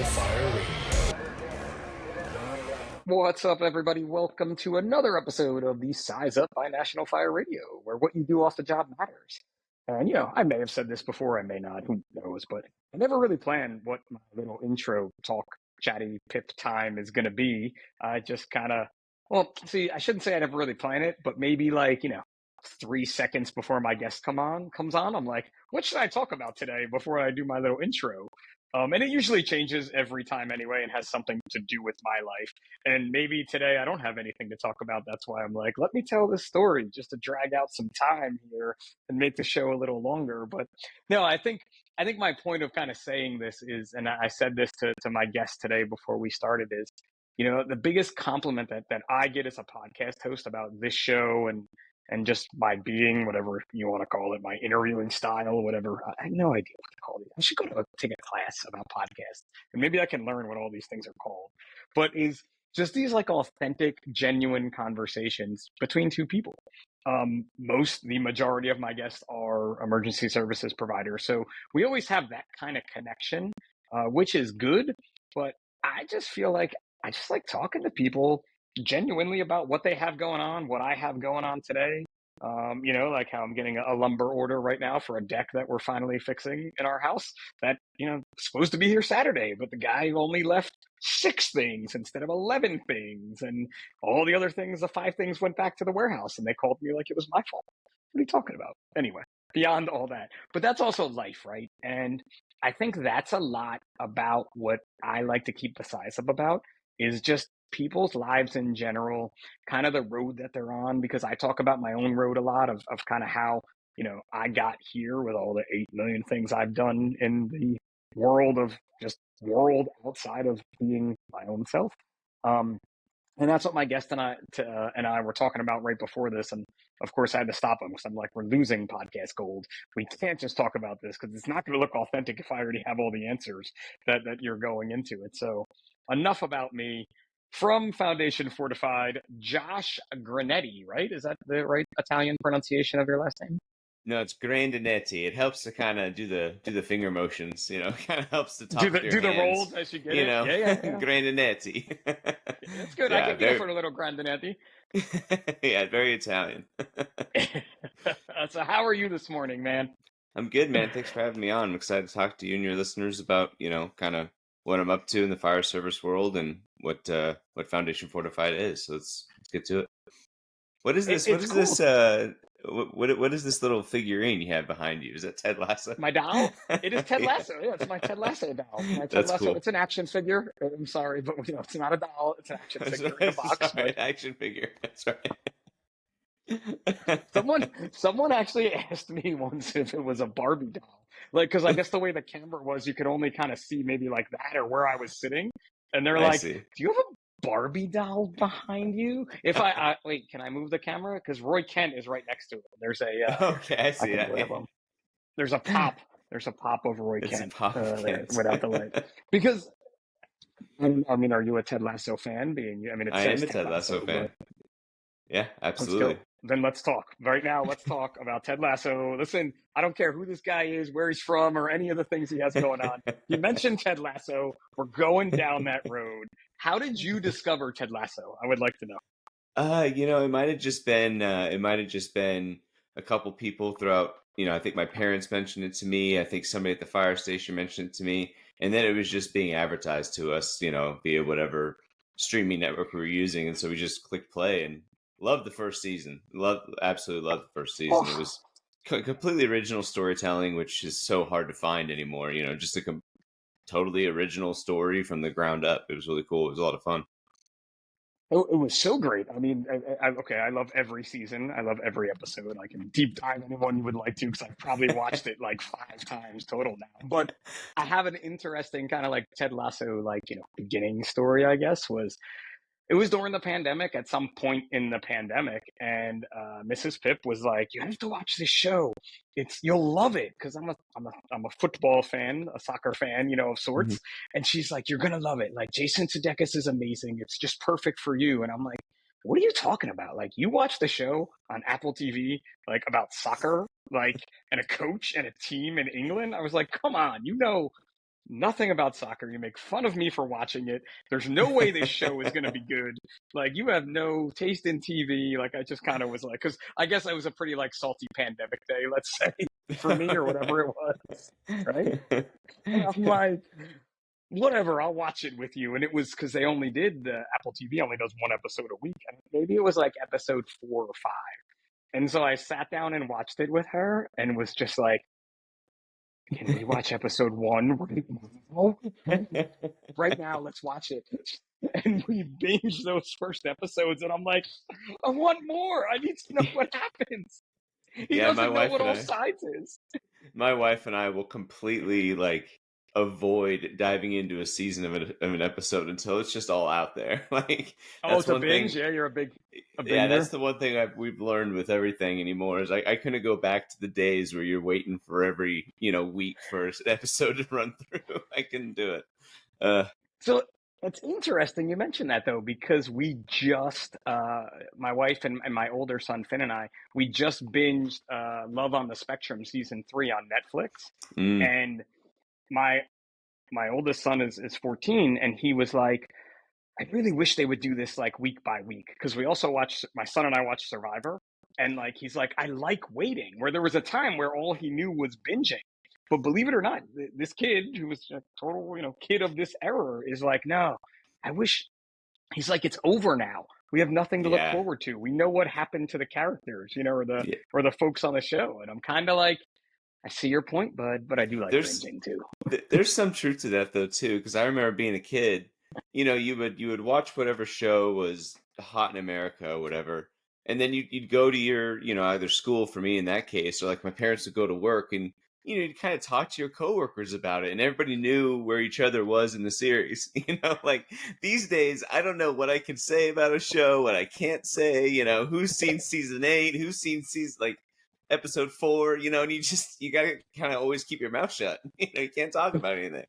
Fire Radio. What's up, everybody? Welcome to another episode of the Size Up by National Fire Radio, where what you do off the job matters. And, I may have said this before, I may not, who knows, but I never really planned what my little intro talk, chatty pip time is going to be. I just kind of, I shouldn't say I never really plan it, but maybe 3 seconds before my guest comes on, I'm like, what should I talk about today before I do my little intro? And it usually changes every time anyway and has something to do with my life. And maybe today I don't have anything to talk about. That's why I'm like, let me tell this story just to drag out some time here and make the show a little longer. But no, I think my point of kind of saying this is, and I said this to my guest today before we started, is, the biggest compliment that I get as a podcast host about this show and just my being, whatever you want to call it, my interviewing style, whatever. I have no idea what to call it. I should take a class about podcasts, and maybe I can learn what all these things are called. But is just these authentic, genuine conversations between two people. The majority of my guests are emergency services providers, so we always have that kind of connection, which is good. But I just feel like I just like talking to people genuinely about what they have going on, what I have going on today. Like how I'm getting a lumber order right now for a deck that we're finally fixing in our house that, supposed to be here Saturday, but the guy only left 6 things instead of 11 things. And all the other things, the 5 things went back to the warehouse and they called me like it was my fault. What are you talking about? Anyway, beyond all that, but that's also life, right? And I think that's a lot about what I like to keep the size up about is just people's lives in general, kind of the road that they're on, because I talk about my own road a lot of kind of how, I got here with all the 8 million things I've done in the world outside of being my own self. And that's what my guest and I were talking about right before this. And of course, I had to stop him because I'm like, we're losing podcast gold. We can't just talk about this because it's not going to look authentic if I already have all the answers that you're going into it. So enough about me. From Foundation Fortified, Josh Grandinetti, right? Is that the right Italian pronunciation of your last name? No, it's Grandinetti. It helps to kind of do the finger motions, kind of helps to talk with your Do the hands, rolls as you get it. Yeah. Grandinetti. That's good. I Yeah, could get it for a little Grandinetti. yeah, very Italian. So how are you this morning, man? I'm good, man. Thanks for having me on. I'm excited to talk to you and your listeners about, kind of what I'm up to in the fire service world and what Foundation Fortified is. So let's get to it. What is this? It's cool. What is this little figurine you have behind you? Is that Ted Lasso? My doll? It is Ted Yeah. Lasso. Yeah, it's my Ted Lasso doll. My Ted That's Lasso. cool. It's an action figure. I'm sorry, but it's not a doll. It's an action figure in a box. Sorry, action figure. That's Someone, right. someone actually asked me once if it was a Barbie doll. Because I guess the way the camera was, you could only kind of see maybe like that or where I was sitting. And they're I like, see. "Do you have a Barbie doll behind you?" If wait, can I move the camera? Because Roy Kent is right next to it. There's a Okay, I I see can that. grab him. There's a pop. There's a pop of Roy It's a Kent pop there Kent. without the light. Because I mean, are you a Ted Lasso fan? It I am says a Ted Ted Lasso Lasso, fan. but Yeah, let's go. absolutely. Then let's talk. Right now, let's talk about Ted Lasso. Listen, I don't care who this guy is, where he's from, or any of the things he has going on. You mentioned Ted Lasso. We're going down that road. How did you discover Ted Lasso? I would like to know. It might have just been a couple people throughout, I think my parents mentioned it to me. I think somebody at the fire station mentioned it to me. And then it was just being advertised to us, via whatever streaming network we were using. And so we just clicked play and loved the first season. Absolutely loved the first season. It Oh, was completely original storytelling, which is so hard to find anymore. Just a totally original story from the ground up. It was really cool. It was a lot of fun. it was so great. I mean, okay, I love every season. I love every episode. I can deep dive anyone you would like to because I've probably watched it like 5 times total now. But I have an interesting kind of like Ted Lasso, beginning story, I guess, was it was during the pandemic at some point in the pandemic. And Mrs. Pip was like, you have to watch this show. You'll love it. Cause I'm a football fan, a soccer fan, of Mhm. sorts. And she's like, you're going to love it. Like Jason Sudeikis is amazing. It's just perfect for you. And I'm like, what are you talking about? Like you watch the show on Apple TV, like about soccer, like, and a coach and a team in England. I was like, come on, nothing about soccer. You make fun of me for watching it. There's no way this show is going to be good. Like, you have no taste in TV. Like, I just kind of was like, because I guess I was a pretty like salty pandemic day, let's say, for me or whatever it was, right? And I'm like, whatever, I'll watch it with you. And it was because they only did the Apple TV only does one episode a week, and maybe it was like episode 4 or 5. And so I sat down and watched it with her, and was just like, can we watch episode 1 right now? Let's watch it. And we binged those first episodes, and I'm like, I want more. I need to know what happens. He Yeah, doesn't know what all sides is. my wife and I will completely like avoid diving into a season of an episode until it's just all out there. Like Oh, that's it's a one binge. thing. Yeah, you're a Yeah, that's binger. the one thing we've learned with everything anymore is I couldn't go back to the days where you're waiting for every week for an episode to run through. I couldn't do it. Uh, So it's interesting you mentioned that, though, because we just, my wife and my older son Finn and I, we just binged Love on the Spectrum season 3 on Netflix, mm, and my my oldest son is 14, and he was like, I really wish they would do this like week by week, because we also watch, my son and I watch Survivor, and like he's like, I like waiting. Where there was a time where all he knew was binging, but believe it or not, this kid who was a total kid of this era is like, no, I wish. He's like, it's over now. We have nothing to look yeah, forward to. We know what happened to the characters, yeah. or the folks on the show, and I'm kind of like, I see your point, bud, but I do like There's binging too. there's some truth to that though too, because I remember being a kid. You would watch whatever show was hot in America or whatever, and then you'd go to your either school for me in that case, or like my parents would go to work, and you'd kind of talk to your coworkers about it, and everybody knew where each other was in the series. Like these days, I don't know what I can say about a show, what I can't say. Who's seen season 8, who's seen season like episode 4. And you gotta kind of always keep your mouth shut. You can't talk about anything.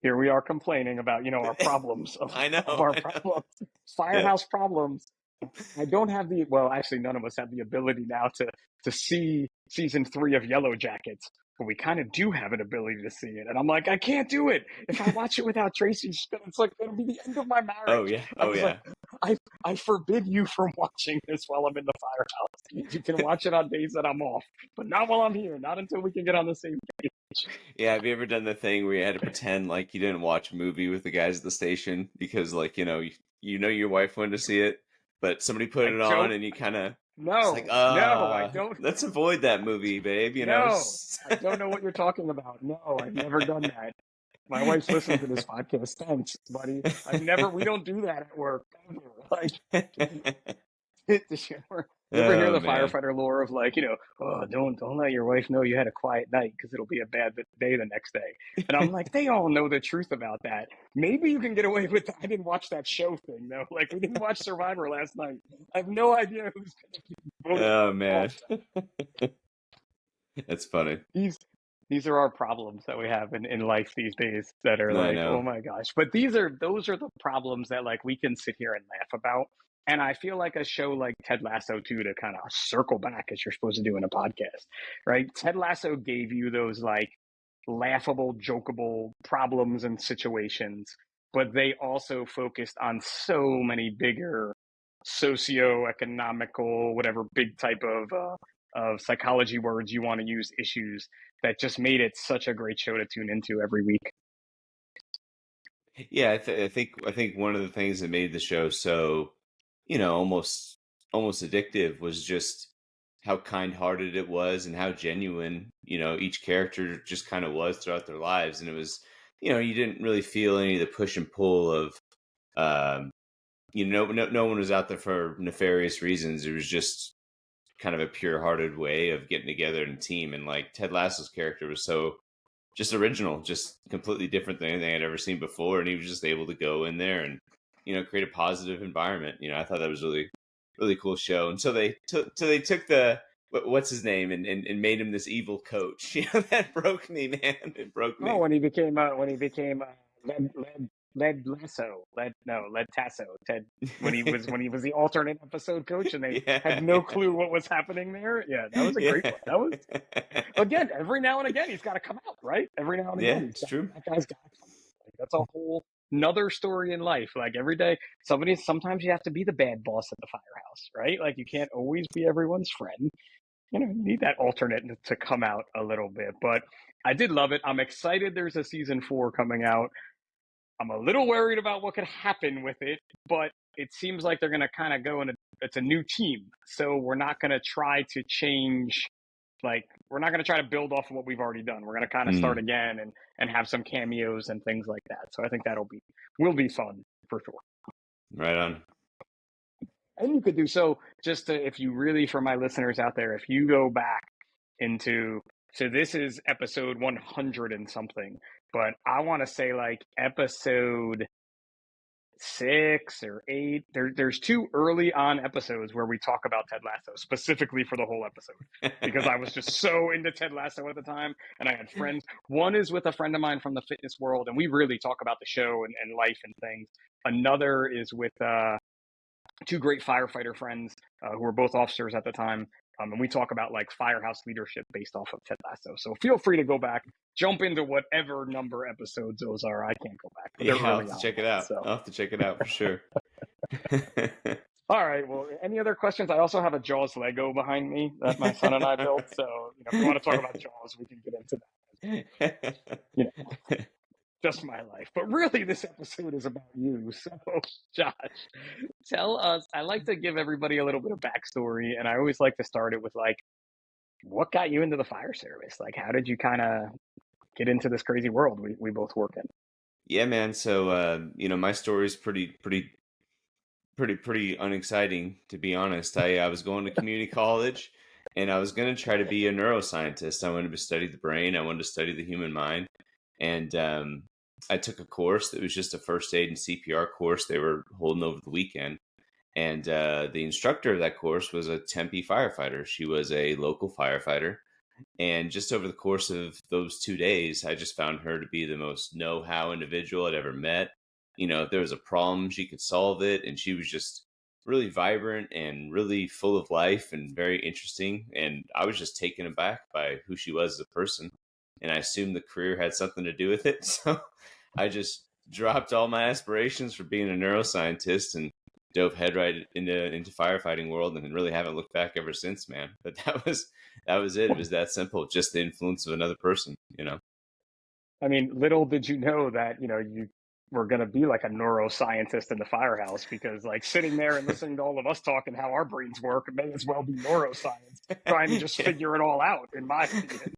Here we are complaining about our problems I of know, our I know. problems, Yeah. firehouse problems. I don't have the well, actually, none of us have the ability now to see season 3 of Yellow Jackets, but we kind of do have an ability to see it. And I'm like, I can't do it. If I watch it without Tracy, it's like it'll be the end of my Oh marriage. yeah. I Oh was like, yeah. I forbid you from watching this while I'm in the firehouse. You can watch it on days that I'm off, but not while I'm here. Not until we can get on the same page. Yeah. Have you ever done the thing where you had to pretend like you didn't watch a movie with the guys at the station because, like, your wife wanted to see it, but somebody put I it on, don't. and you kind of it's like, No, I don't. let's avoid that movie, babe. No, I don't know what you're talking about. No, I've never done that. My wife's listened to this podcast. Thanks, buddy. We don't do that at work. Ever. Like, you ever hear Oh the man. firefighter lore of like, oh, don't let your wife know you had a quiet night because it'll be a bad day the next day. And I'm like, they all know the truth about that. Maybe you can get away with that. I didn't watch that show thing though. Like, we didn't watch Survivor last night. I have no idea who's going to keep voting Oh off. man. That's funny. These are our problems that we have in life these days that are I like, oh know. my gosh. But those are the problems that like we can sit here and laugh about. And I feel like a show like Ted Lasso too, to kind of circle back as you're supposed to do in a podcast, right? Ted Lasso gave you those like laughable, jokeable problems and situations, but they also focused on so many bigger socio-economical, whatever big type of psychology words you want to use, issues that just made it such a great show to tune into every week. Yeah, I think one of the things that made the show so, almost addictive was just how kind-hearted it was and how genuine, each character just kind of was throughout their lives. And it was, you didn't really feel any of the push and pull of, um, no one was out there for nefarious reasons. It was just kind of a pure-hearted way of getting together in a team. And like Ted Lasso's character was so just original, just completely different than anything I'd ever seen before. And he was just able to go in there and, create a positive environment. I thought that was really, really cool show. And so they took what's his name and made him this evil coach. That broke me, man. It broke Oh, me. when he became led. Led Tasso, Ted, when he was the alternate episode coach, and they Yeah, had no yeah, clue what was happening there. Yeah, that was a great yeah. one. That was, again, every now and again he's got to come out, right? Every now and Yeah, again it's true. that guy's got to come out. Like, that's a whole another story in life. Like every day, sometimes you have to be the bad boss at the firehouse, right? Like you can't always be everyone's friend. You need that alternate to come out a little bit. But I did love it. I'm excited. There's a season 4 coming out. I'm a little worried about what could happen with it, but it seems like they're going to kind of go in it's a new team. So we're not going to try to change, like, we're not going to try to build off of what we've already done. We're going to kind of start Mm, again and have some cameos and things like that. So I think will be fun for sure. right on. And you could do so just to, if you really, for my listeners out there, if you go back into, so this is episode 100 and something, but I want to say like episode 6 or 8. There's 2 early on episodes where we talk about Ted Lasso specifically for the whole episode because I was just so into Ted Lasso at the time, and I had friends. One is with a friend of mine from the fitness world, and we really talk about the show and life and things. Another is with 2 great firefighter friends who were both officers at the time. And we talk about like firehouse leadership based off of Ted Lasso. So feel free to go back, jump into whatever number episodes those are. I can't go back, but Yeah, they're I'll have early to on check it ones. out. So, I'll have to check it out for sure. all right. Well, any other questions? I also have a Jaws Lego behind me that my son and I built. So, if you want to talk about Jaws, we can get into that. You know, just my life. But really, this episode is about you. So, Josh, tell us. I like to give everybody a little bit of backstory, and I always like to start it with like, what got you into the fire service? Like, how did you kind of get into this crazy world we both work in? Yeah, man. So, my story is pretty unexciting, to be honest. I was going to community college, and I was going to try to be a neuroscientist. I wanted to study the brain. I wanted to study the human mind, and I took a course that was just a first aid and CPR course they were holding over the weekend. And the instructor of that course was a Tempe firefighter. She was a local firefighter. And just over the course of those 2 days, I just found her to be the most know-how individual I'd ever met. If there was a problem, she could solve it. And she was just really vibrant and really full of life and very interesting. And I was just taken aback by who she was as a person. And I assumed the career had something to do with it. So I just dropped all my aspirations for being a neuroscientist and dove head right into firefighting world, and really haven't looked back ever since, man. But that was it. It was that simple. Just the influence of another person. I mean, little did you know that, you were going to be like a neuroscientist in the firehouse because, like, sitting there and listening to all of us talking how our brains work, it may as well be neuroscience, trying to just Yeah. figure it all out, in my opinion.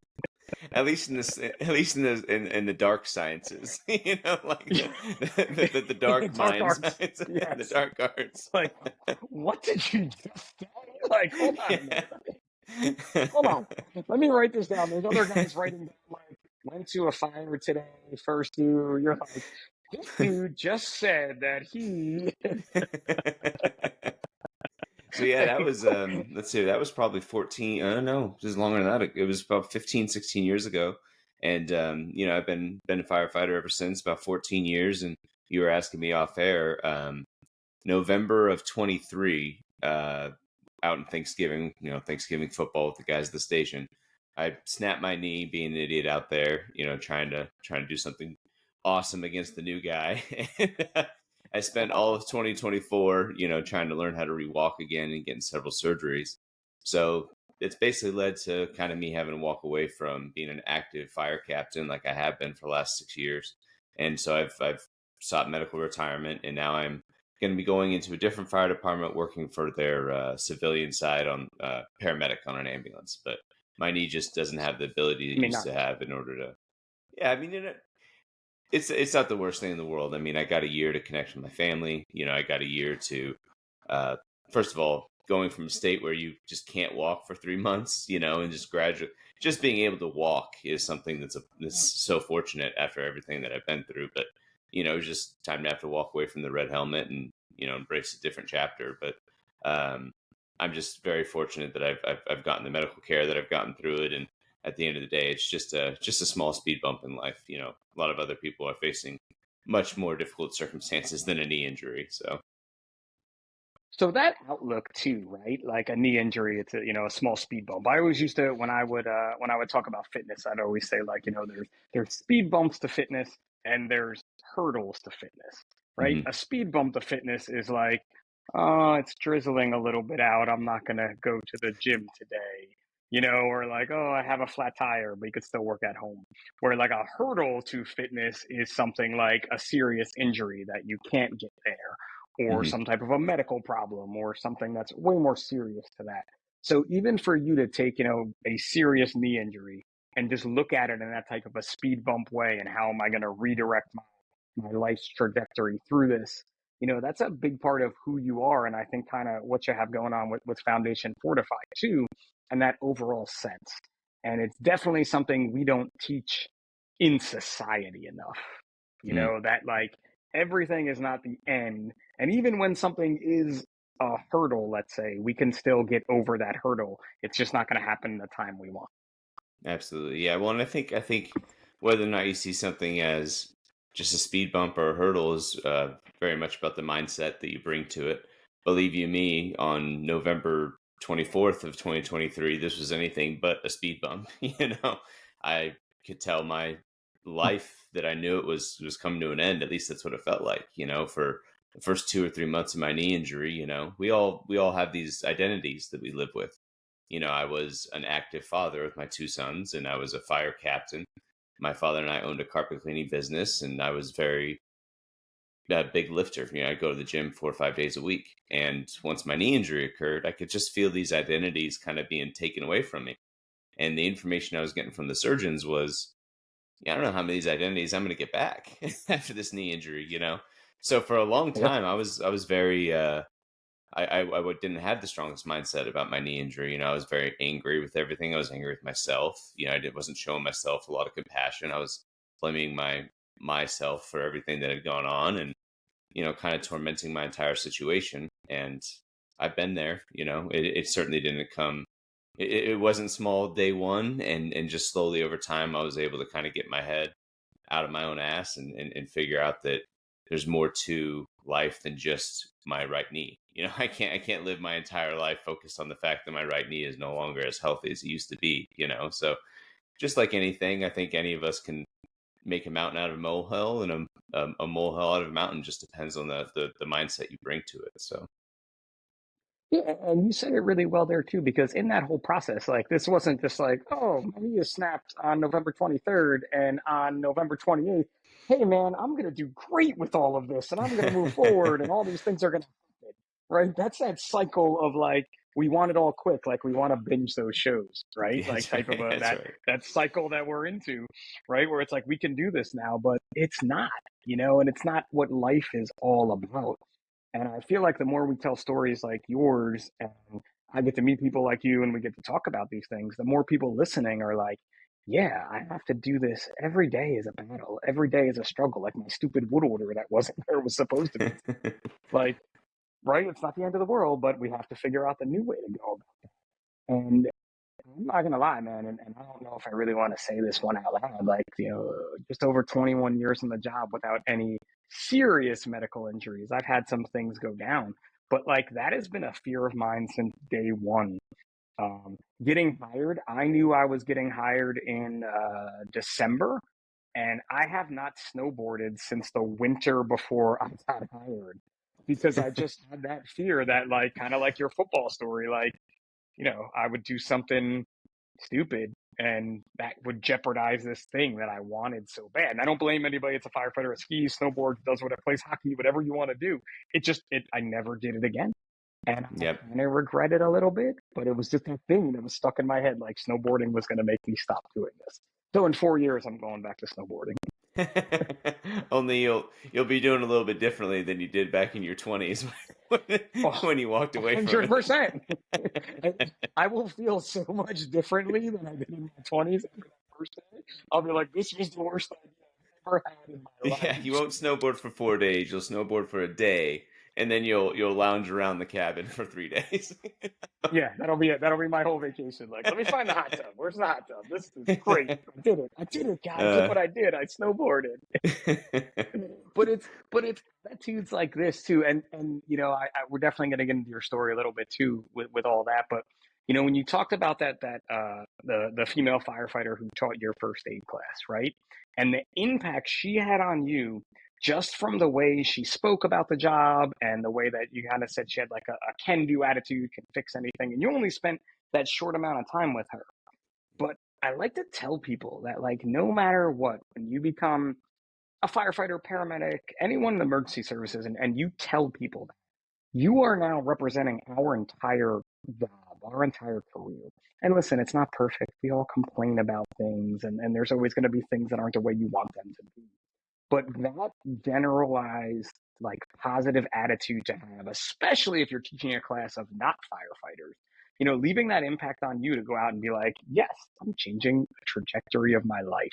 At least in the dark sciences, like Yeah. the In the dark dark minds, arts. the Yes. dark arts. Like, what did you just say? Like, hold on a minute. Yeah. Hold on. Let me write this down. There's other guys writing down, like, went to a fire today, first due. You're like, this dude just said that he. So yeah, that was let's see, that was probably 14. I don't know, it was longer than that. It was about 15, 16 years ago. And I've been a firefighter ever since, about 14 years. And you were asking me off air, November of 23, out in Thanksgiving, Thanksgiving football with the guys at the station. I snapped my knee being an idiot out there, trying to do something awesome against the new guy. And I spent all of 2024, trying to learn how to rewalk again and getting several surgeries. So it's basically led to kind of me having to walk away from being an active fire captain like I have been for the last 6 years. And so I've sought medical retirement, and now I'm going to be going into a different fire department, working for their civilian side on paramedic on an ambulance. But my knee just doesn't have the ability I it mean, used not to bad. have in order to. Yeah, I mean, it's not the worst thing in the world. I mean, I got a year to connect with my family. I got a year to, uh, first of all, going from a state where you just can't walk for 3 months, and just graduate, just being able to walk is something that's so fortunate after everything that I've been through. But it was just time to have to walk away from the red helmet and embrace a different chapter. But um, I'm just very fortunate that I've gotten the medical care that I've gotten through it. And at the end of the day, it's just a small speed bump in life. A lot of other people are facing much more difficult circumstances than a knee injury. So, So that outlook too, right? Like a knee injury, it's a small speed bump. I always used to when I would talk about fitness, I'd always say like there's speed bumps to fitness and there's hurdles to fitness, right? mhm, A speed bump to fitness is like, oh, it's drizzling a little bit out. I'm not gonna go to the gym today, or like, oh, I have a flat tire, but you could still work at home. Where like a hurdle to fitness is something like a serious injury that you can't get there or mhm, some type of a medical problem or something that's way more serious to that. So even for you to take, a serious knee injury and just look at it in that type of a speed bump way and how am I going to redirect my life's trajectory through this, that's a big part of who you are. And I think kind of what you have going on with Foundation Fortified too, and that overall sense. And it's definitely something we don't teach in society enough, mhm. that like everything is not the end, and even when something is a hurdle, let's say, we can still get over that hurdle. It's just not going to happen in the time we want. Absolutely. Yeah. Well, and I think whether or not you see something as just a speed bump or a hurdle is very much about the mindset that you bring to it. Believe you me, on November 24th of 2023, this was anything but a speed bump. I could tell my life that I knew it was coming to an end. At least that's what it felt like. For the first 2 or 3 months of my knee injury, we all have these identities that we live with. I was an active father with my two sons, and I was a fire captain. My father and I owned a carpet cleaning business, and I was very big lifter. I go to the gym 4 or 5 days a week. And once my knee injury occurred, I could just feel these identities kind of being taken away from me. And the information I was getting from the surgeons was, yeah, I don't know how many of these identities I'm going to get back after this knee injury. So for a long Yep. time, I was very didn't have the strongest mindset about my knee injury. I was very angry with everything. I was angry with myself. Wasn't showing myself a lot of compassion. I was blaming myself for everything that had gone on, and kind of tormenting my entire situation. And I've been there. It certainly didn't come. It wasn't small day one, and just slowly over time, I was able to kind of get my head out of my own ass and figure out that there's more to life than just my right knee. I can't live my entire life focused on the fact that my right knee is no longer as healthy as it used to be. So just like anything, I think any of us can make a mountain out of a molehill, and a molehill out of a mountain. Just depends on the mindset you bring to it. So Yeah, and you said it really well there too, because in that whole process, like this wasn't just like, oh, my knee is snapped on November 23rd and on November 28th, hey man, I'm gonna do great with all of this and I'm gonna move forward and all these things are gonna happen. Right? That's that cycle of like we want it all quick, like we want to binge those shows, right? yeah, Like that's type of right. a That's that right. that cycle that we're into, right? Where it's like we can do this now, but it's not, and it's not what life is all about. And I feel like the more we tell stories like yours and I get to meet people like you and we get to talk about these things, the more people listening are like, yeah, I have to do this every day is a battle. Every day is a struggle. Like my stupid wood order that wasn't where it was supposed to be. Like, right? It's not the end of the world, but we have to figure out the new way to go about it. And I'm not gonna lie, man, and I don't know if I really want to say this one out loud. Like, just over 21 years in the job without any serious medical injuries. I've had some things go down, but like that has been a fear of mine since day one. Getting hired, I knew I was getting hired in December, and I have not snowboarded since the winter before I got hired because I just had that fear that, like, kind of like your football story, like, I would do something stupid and that would jeopardize this thing that I wanted so bad. And I don't blame anybody. It's a firefighter, a skis, snowboard, does whatever, plays hockey, whatever you want to do. I never did it again. And I Yep. kind of regret it a little bit, but it was just that thing that was stuck in my head. Like snowboarding was going to make me stop doing this. So in 4 years, I'm going back to snowboarding. Only you'll be doing a little bit differently than you did back in your 20s when, Oh, when you walked away from 100%. I will feel so much differently than I did in my 20s after that first day. I'll be like, this was the worst idea I've ever had in my Yeah, you life. won't snowboard for 4 days. You'll snowboard for a day, and then you'll lounge around the cabin for 3 days. Yeah, that'll be it. That'll be my whole vacation. Like, let me find the hot tub. Where's the hot tub? This is great. I did it. I did it, guys. Look uh, what I did. I snowboarded. but it's attitudes like this too, and we're definitely going to get into your story a little bit too with all that, but when you talked about the female firefighter who taught your first aid class, right, and the impact she had on you just from the way she spoke about the job and the way that you kind of said she had like a can-do attitude, can fix anything, and you only spent that short amount of time with her. But I like to tell people that, like, no matter what, when you become a firefighter, paramedic, anyone in emergency services, and you tell people that, you are now representing our entire job, our entire career. And listen, it's not perfect. We all complain about things, and there's always going to be things that aren't the way you want them to be. But that generalized, like, positive attitude to have, especially if you're teaching a class of not firefighters, leaving that impact on you to go out and be like, yes, I'm changing the trajectory of my life.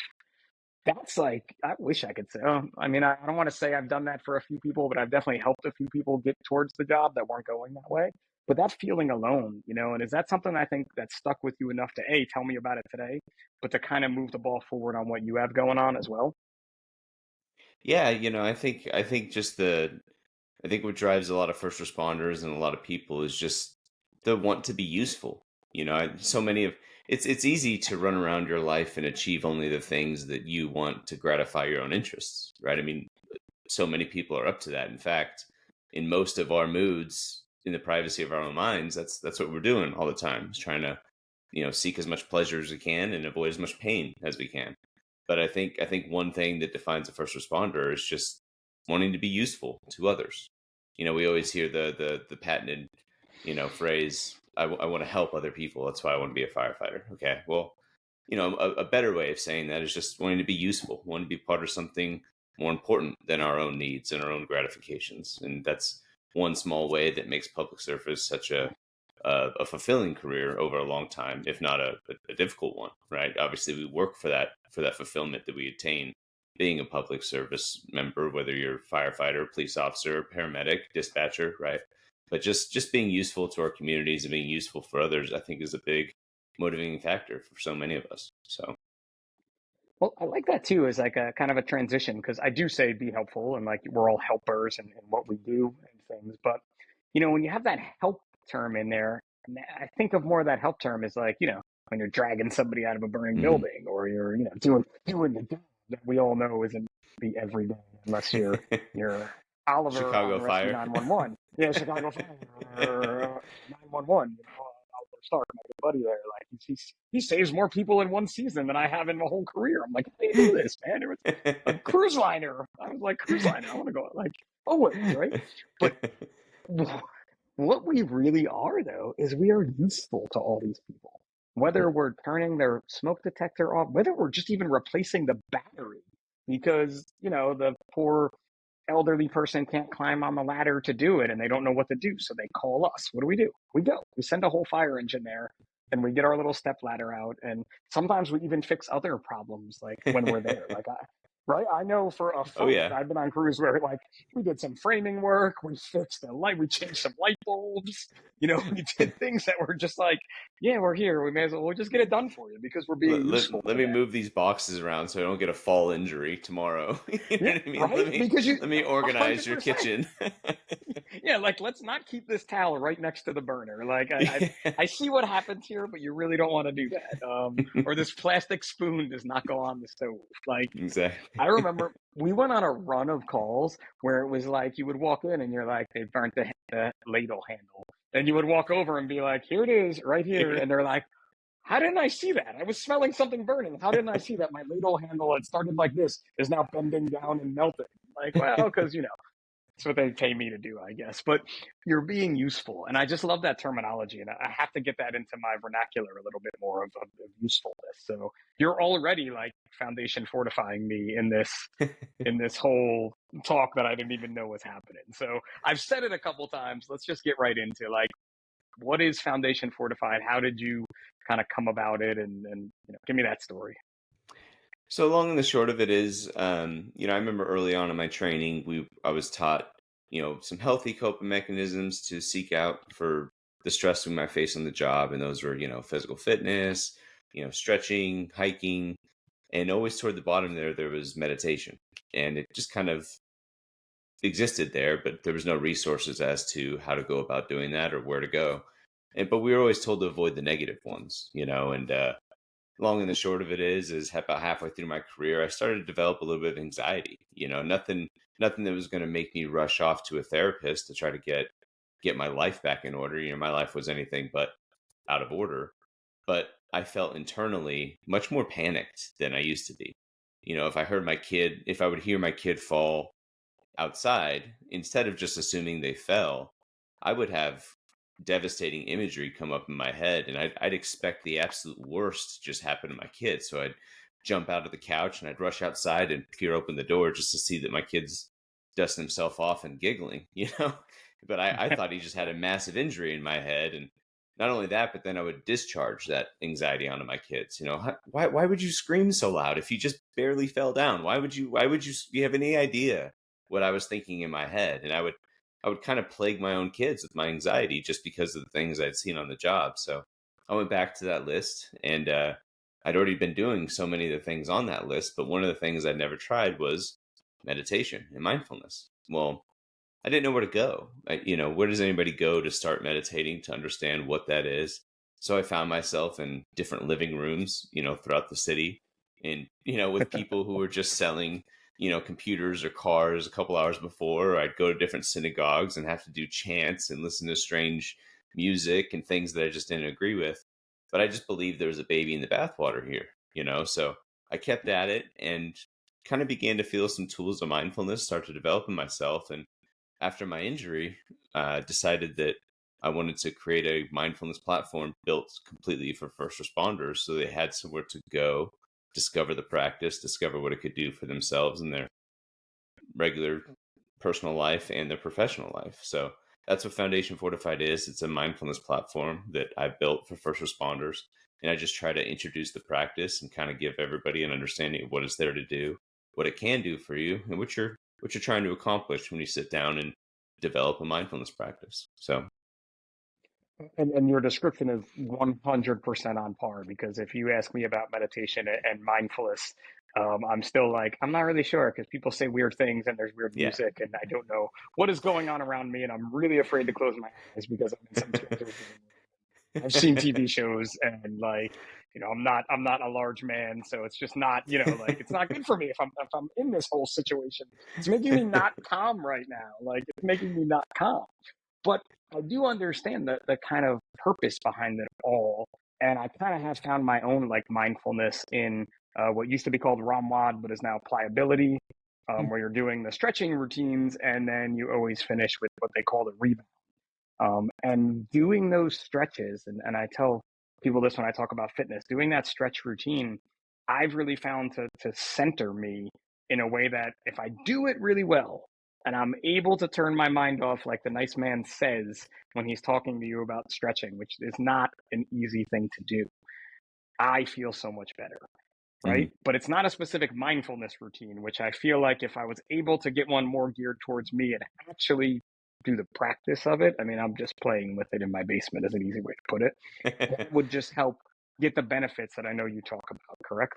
That's like, I wish I could say, I mean, I don't want to say I've done that for a few people, but I've definitely helped a few people get towards the job that weren't going that way. But that feeling alone, and is that something I think that stuck with you enough to, A, tell me about it today, but to kind of move the ball forward on what you have going on as well? Yeah, I think I think what drives a lot of first responders and a lot of people is just the want to be useful. So many of it's easy to run around your life and achieve only the things that you want to gratify your own interests, right? I mean, so many people are up to that. In fact, in most of our moods, in the privacy of our own minds, that's what we're doing all the time, is trying to, seek as much pleasure as we can and avoid as much pain as we can. But I think one thing that defines a first responder is just wanting to be useful to others. We always hear the patented, phrase, I want to help other people. That's why I want to be a firefighter. Okay, well, a better way of saying that is just wanting to be useful, wanting to be part of something more important than our own needs and our own gratifications. And that's one small way that makes public service such a fulfilling career over a long time, if not a difficult one, right? Obviously, we work for that fulfillment that we attain being a public service member, whether you're a firefighter, police officer, paramedic, dispatcher, right? But just being useful to our communities and being useful for others, I think, is a big motivating factor for so many of us. So Well, I like that too, as like a kind of a transition, because I do say be helpful and like we're all helpers in what we do and things. But, when you have that help term in there, I think of more of that help term as like, when you're dragging somebody out of a burning mhm. building, or you're, doing the job that we all know isn't be every day unless you're Oliver Chicago on Rescue Fire. 911. Yeah, Chicago Fire or 911, Oliver Stark, my good buddy there. Like he saves more people in one season than I have in my whole career. I'm like, how do you do this, man? It was a cruise liner. I was like, cruise liner. I want to go like always, right? But what we really are, though, is we are useful to all these people. Whether we're turning their smoke detector off, whether we're just even replacing the battery because, the poor elderly person can't climb on the ladder to do it and they don't know what to do. So they call us. What do? We go. We send a whole fire engine there and we get our little step ladder out. And sometimes we even fix other problems like when we're there. Right? I know for a Oh fact, yeah. I've been on crews where like we did some framing work, we fixed the light, we changed some light bulbs, we did things that were just like, yeah, we're here. We may as well we'll just get it done for you because we're being useful Let to me them. move these boxes around so I don't get a fall injury tomorrow. You know Yeah, what I mean? right? Because you Let me organize your 100%. kitchen. Yeah, like let's not keep this towel right next to the burner. Like I, Yeah. I see what happens here, but you really don't want to do that. Or this plastic spoon does not go on the stove. Like I Exactly. remember we went on a run of calls where it was like you would walk in and you're like they burnt the ladle handle, and you would walk over and be like, here it is, right here, and they're like, how didn't I see that? I was smelling something burning. How didn't I see that? My ladle handle had started like this is now bending down and melting. Like, well, because that's what they pay me to do, I guess. But you're being useful. And I just love that terminology. And I have to get that into my vernacular a little bit more of usefulness. So you're already like foundation fortifying me in this whole talk that I didn't even know was happening. So I've said it a couple times. Let's just get right into like what is Foundation Fortified? How did you kind of come about it? And give me that story. So long and the short of it is, I remember early on in my training, I was taught, some healthy coping mechanisms to seek out for the stress we might face on the job, and those were, physical fitness, stretching, hiking, and always toward the bottom there was meditation, and it just kind of existed there, but there was no resources as to how to go about doing that or where to go. But we were always told to avoid the negative ones, and long and the short of it is about halfway through my career, I started to develop a little bit of anxiety. Nothing that was going to make me rush off to a therapist to try to get my life back in order. My life was anything but out of order, but I felt internally much more panicked than I used to be. If I would hear my kid fall outside, instead of just assuming they fell, I would have devastating imagery come up in my head, and I'd expect the absolute worst to just happen to my kid. So I'd jump out of the couch and I'd rush outside and peer open the door just to see that my kid's dusting himself off and giggling. But I thought he just had a massive injury in my head, and not only that, but then I would discharge that anxiety onto my kids. Why would you scream so loud if you just barely fell down? You have any idea what I was thinking in my head? And I would kind of plague my own kids with my anxiety just because of the things I'd seen on the job. So I went back to that list, and I'd already been doing so many of the things on that list, but one of the things I'd never tried was meditation and mindfulness. Well, I didn't know where to go. Where does anybody go to start meditating, to understand what that is? So I found myself in different living rooms, throughout the city, and with people who were just selling, computers or cars a couple hours before. Or I'd go to different synagogues and have to do chants and listen to strange music and things that I just didn't agree with. But I just believed there was a baby in the bathwater here. So I kept at it and kind of began to feel some tools of mindfulness start to develop in myself. And after my injury, decided that I wanted to create a mindfulness platform built completely for first responders, so they had somewhere to go, discover the practice, discover what it could do for themselves in their regular personal life and their professional life. So that's what Foundation Fortified is. It's a mindfulness platform that I built for first responders. And I just try to introduce the practice and kind of give everybody an understanding of what it's there to do, what it can do for you, and what you're trying to accomplish when you sit down and develop a mindfulness practice. So And your description is 100% on par, because if you ask me about meditation and mindfulness, I'm still like, I'm not really sure, because people say weird things and there's weird yeah. music and I don't know what is going on around me. And I'm really afraid to close my eyes because I'm in some stranger's living room. I've seen TV shows and like, I'm not a large man. So it's just not, like it's not good for me if I'm in this whole situation. It's making me not calm right now. Like it's making me not calm. But I do understand the kind of purpose behind it all. And I kind of have found my own like mindfulness in what used to be called Ramwad, but is now pliability, where you're doing the stretching routines and then you always finish with what they call the rebound. And doing those stretches, and I tell people this when I talk about fitness, doing that stretch routine, I've really found to center me in a way that if I do it really well, and I'm able to turn my mind off, like the nice man says when he's talking to you about stretching, which is not an easy thing to do, I feel so much better. Right. Mhm. But it's not a specific mindfulness routine, which I feel like if I was able to get one more geared towards me and actually do the practice of it, I mean, I'm just playing with it in my basement is an easy way to put it. That would just help get the benefits that I know you talk about, correct?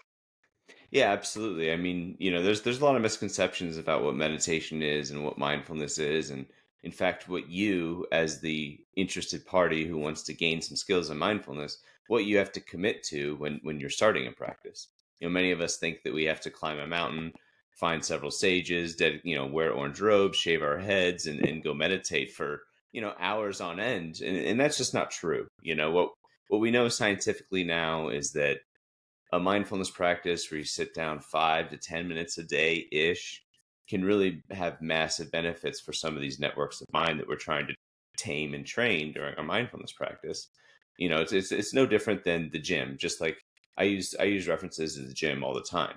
Yeah, absolutely. I mean, there's a lot of misconceptions about what meditation is and what mindfulness is, and in fact, what you, as the interested party who wants to gain some skills in mindfulness, what you have to commit to when you're starting a practice. Many of us think that we have to climb a mountain, find several sages, wear orange robes, shave our heads, and go meditate for hours on end, and that's just not true. What we know scientifically now is that a mindfulness practice where you sit down 5 to 10 minutes a day ish can really have massive benefits for some of these networks of mind that we're trying to tame and train during our mindfulness practice. It's no different than the gym. Just like I use references to the gym all the time.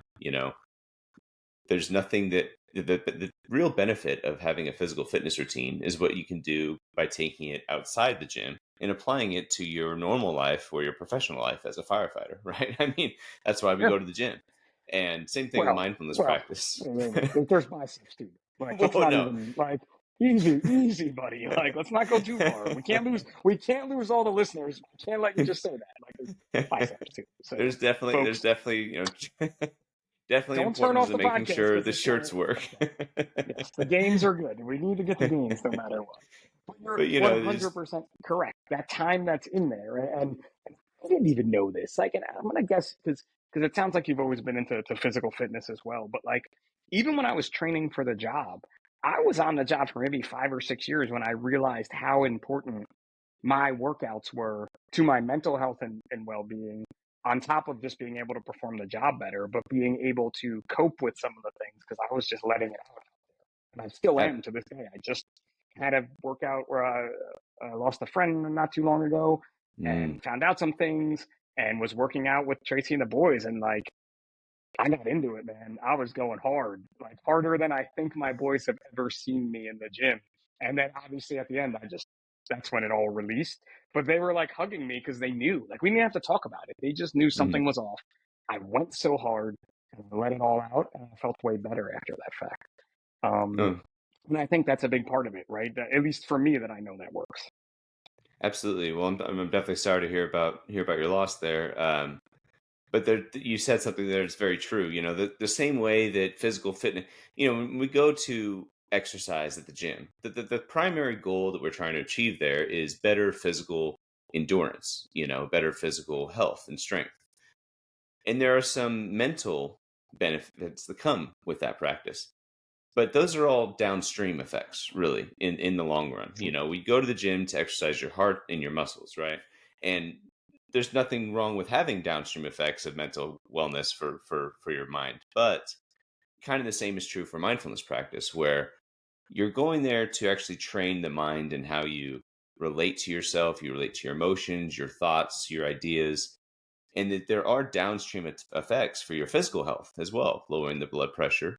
There's nothing that the real benefit of having a physical fitness routine is what you can do by taking it outside the gym and applying it to your normal life or your professional life as a firefighter, right? I mean, that's why we Yeah. go to the gym. And same thing with Well, mindfulness well, practice. wait, wait, wait. There's biceps too. Like, let's Whoa, not no. even like easy, easy, buddy. Like, let's not go too far. We can't lose all the listeners. We can't let you just say that. Like, there's biceps too. So, there's definitely folks, there's definitely definitely Don't turn important off to the making podcast sure because the it's gonna. shirts work. Okay. Yes, the gains are good. We need to get the gains no matter what. But you're But there's 100% correct. That time that's in there, and I didn't even know this. Like, and I'm gonna guess because it sounds like you've always been into physical fitness as well. But like, even when I was training for the job, I was on the job for maybe 5 or 6 years when I realized how important my workouts were to my mental health and well-being, on top of just being able to perform the job better, but being able to cope with some of the things because I was just letting it out. And I still ab- am to this day. I just had a workout where I lost a friend not too long ago mm, and found out some things and was working out with Tracy and the boys. And like, I got into it, man. I was going hard, like harder than I think my boys have ever seen me in the gym. And then obviously at the end, that's when it all released. But they were like hugging me because they knew, like, we didn't have to talk about it. They just knew mm, something was off. I went so hard and I let it all out, and I felt way better after that fact. Um, oh, and I think that's a big part of it, right? At least for me, that I know that works. absolutely. Well, I'm definitely sorry to hear about your loss there. But you said something there that's very true. The same way that physical fitness, when we go to exercise at the gym, the primary goal that we're trying to achieve there is better physical endurance, better physical health and strength. And there are some mental benefits that come with that practice. But those are all downstream effects, really, in the long run. We go to the gym to exercise your heart and your muscles, right? And there's nothing wrong with having downstream effects of mental wellness for your mind. But kind of the same is true for mindfulness practice, where you're going there to actually train the mind and how you relate to yourself, you relate to your emotions, your thoughts, your ideas, and that there are downstream effects for your physical health as well, lowering the blood pressure.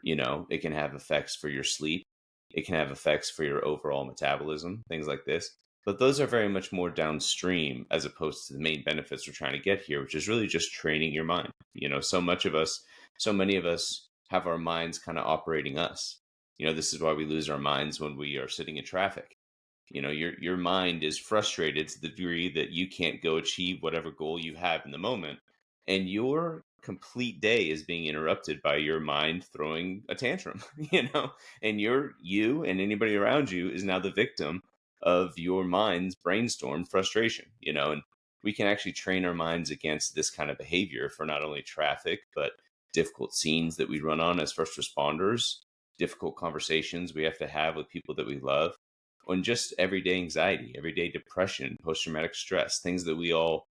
It can have effects for your sleep. It can have effects for your overall metabolism, things like this. But those are very much more downstream as opposed to the main benefits we're trying to get here, which is really just training your mind. So many of us have our minds kind of operating us. This is why we lose our minds when we are sitting in traffic. Your mind is frustrated to the degree that you can't go achieve whatever goal you have in the moment, and your complete day is being interrupted by your mind throwing a tantrum. And you and anybody around you is now the victim of your mind's brainstorm frustration. And we can actually train our minds against this kind of behavior for not only traffic but difficult scenes that we run on as first responders, difficult conversations we have to have with people that we love, on just everyday anxiety, everyday depression, post traumatic stress, things that we all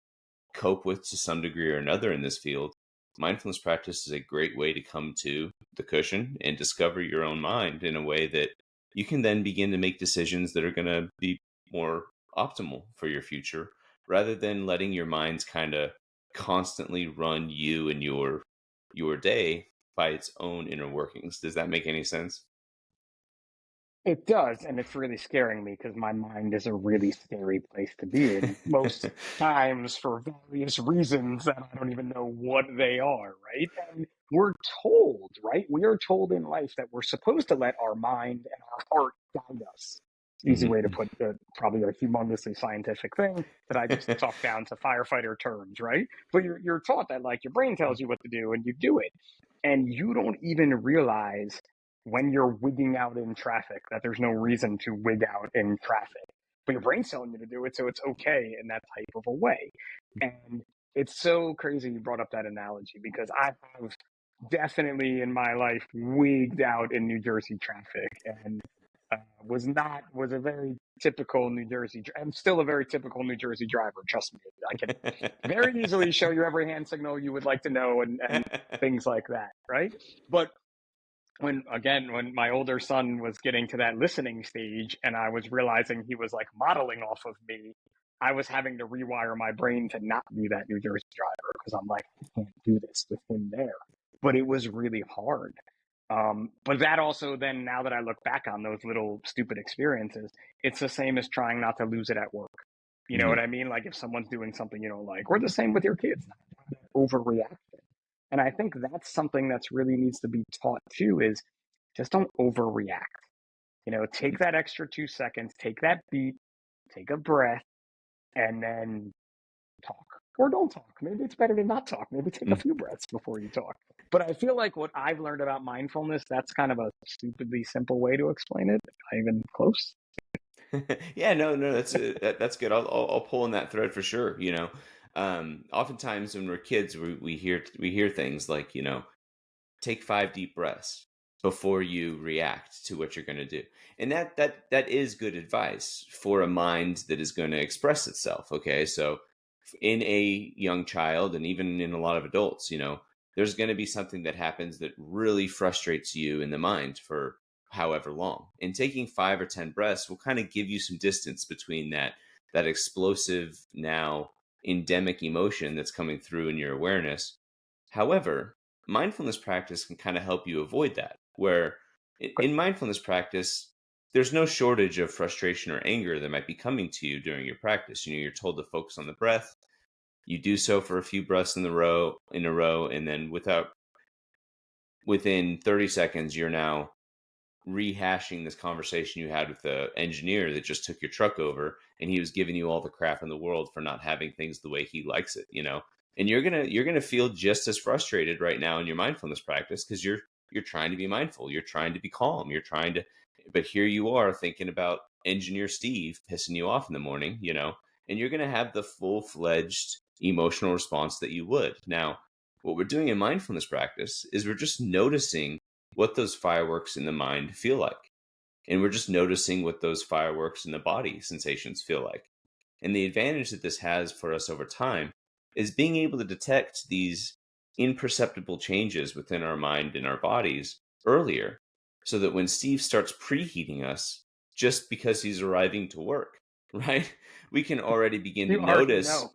cope with to some degree or another in this field. Mindfulness practice is a great way to come to the cushion and discover your own mind in a way that you can then begin to make decisions that are going to be more optimal for your future, rather than letting your minds kind of constantly run you and your day by its own inner workings. Does that make any sense? It does, and it's really scaring me because my mind is a really scary place to be in most times for various reasons that I don't even know what they are, right? And we're told, right? We are told in life that we're supposed to let our mind and our heart guide us. Easy way to Hmm. put probably a humongously scientific thing that I just talk down to firefighter terms, right? But you're taught that like your brain tells you what to do and you do it. And you don't even realize when you're wigging out in traffic that there's no reason to wig out in traffic. But your brain's telling you to do it, so it's okay in that type of a way. And it's so crazy you brought up that analogy because I have definitely in my life wigged out in New Jersey traffic and was a very typical New Jersey. I'm still a very typical New Jersey driver. Trust me, I can very easily show you every hand signal you would like to know and things like that, right? But when my older son was getting to that listening stage and I was realizing he was like modeling off of me, I was having to rewire my brain to not be that New Jersey driver because I'm like, I can't do this with him there. But it was really hard. But that also then, now that I look back on those little stupid experiences, it's the same as trying not to lose it at work. You know what Hmm. I mean? Like if someone's doing something you don't like, or the same with your kids, not overreact. And I think that's something that's really needs to be taught too is just don't overreact. Take that extra 2 seconds, take that beat, take a breath, and then talk. Or don't talk. Maybe it's better to not talk. Maybe take a few breaths before you talk. But I feel like what I've learned about mindfulness, that's kind of a stupidly simple way to explain it. Not even close. Yeah, no, no, that's good. I'll pull in that thread for sure. Oftentimes when we're kids, we hear things like, take 5 deep breaths before you react to what you're going to do, and that is good advice for a mind that is going to express itself. Okay, so in a young child, and even in a lot of adults, there's going to be something that happens that really frustrates you in the mind for however long, and taking 5 or 10 breaths will kind of give you some distance between that explosive, now endemic emotion that's coming through in your awareness. However, mindfulness practice can kind of help you avoid that, where Good. in mindfulness practice, there's no shortage of frustration or anger that might be coming to you during your practice. You're told to focus on the breath. You do so for a few breaths in a row, and then within 30 seconds, you're now rehashing this conversation you had with the engineer that just took your truck over, and he was giving you all the crap in the world for not having things the way he likes it. And you're gonna feel just as frustrated right now in your mindfulness practice, because you're trying to be mindful, you're trying to be calm, but here you are thinking about engineer Steve pissing you off in the morning. And you're gonna have the full-fledged emotional response that you would. Now, what we're doing in mindfulness practice is we're just noticing what those fireworks in the mind feel like. And we're just noticing what those fireworks in the body sensations feel like. And the advantage that this has for us over time is being able to detect these imperceptible changes within our mind and our bodies earlier, so that when Steve starts preheating us just because he's arriving to work, right? We can already begin to You already know. notice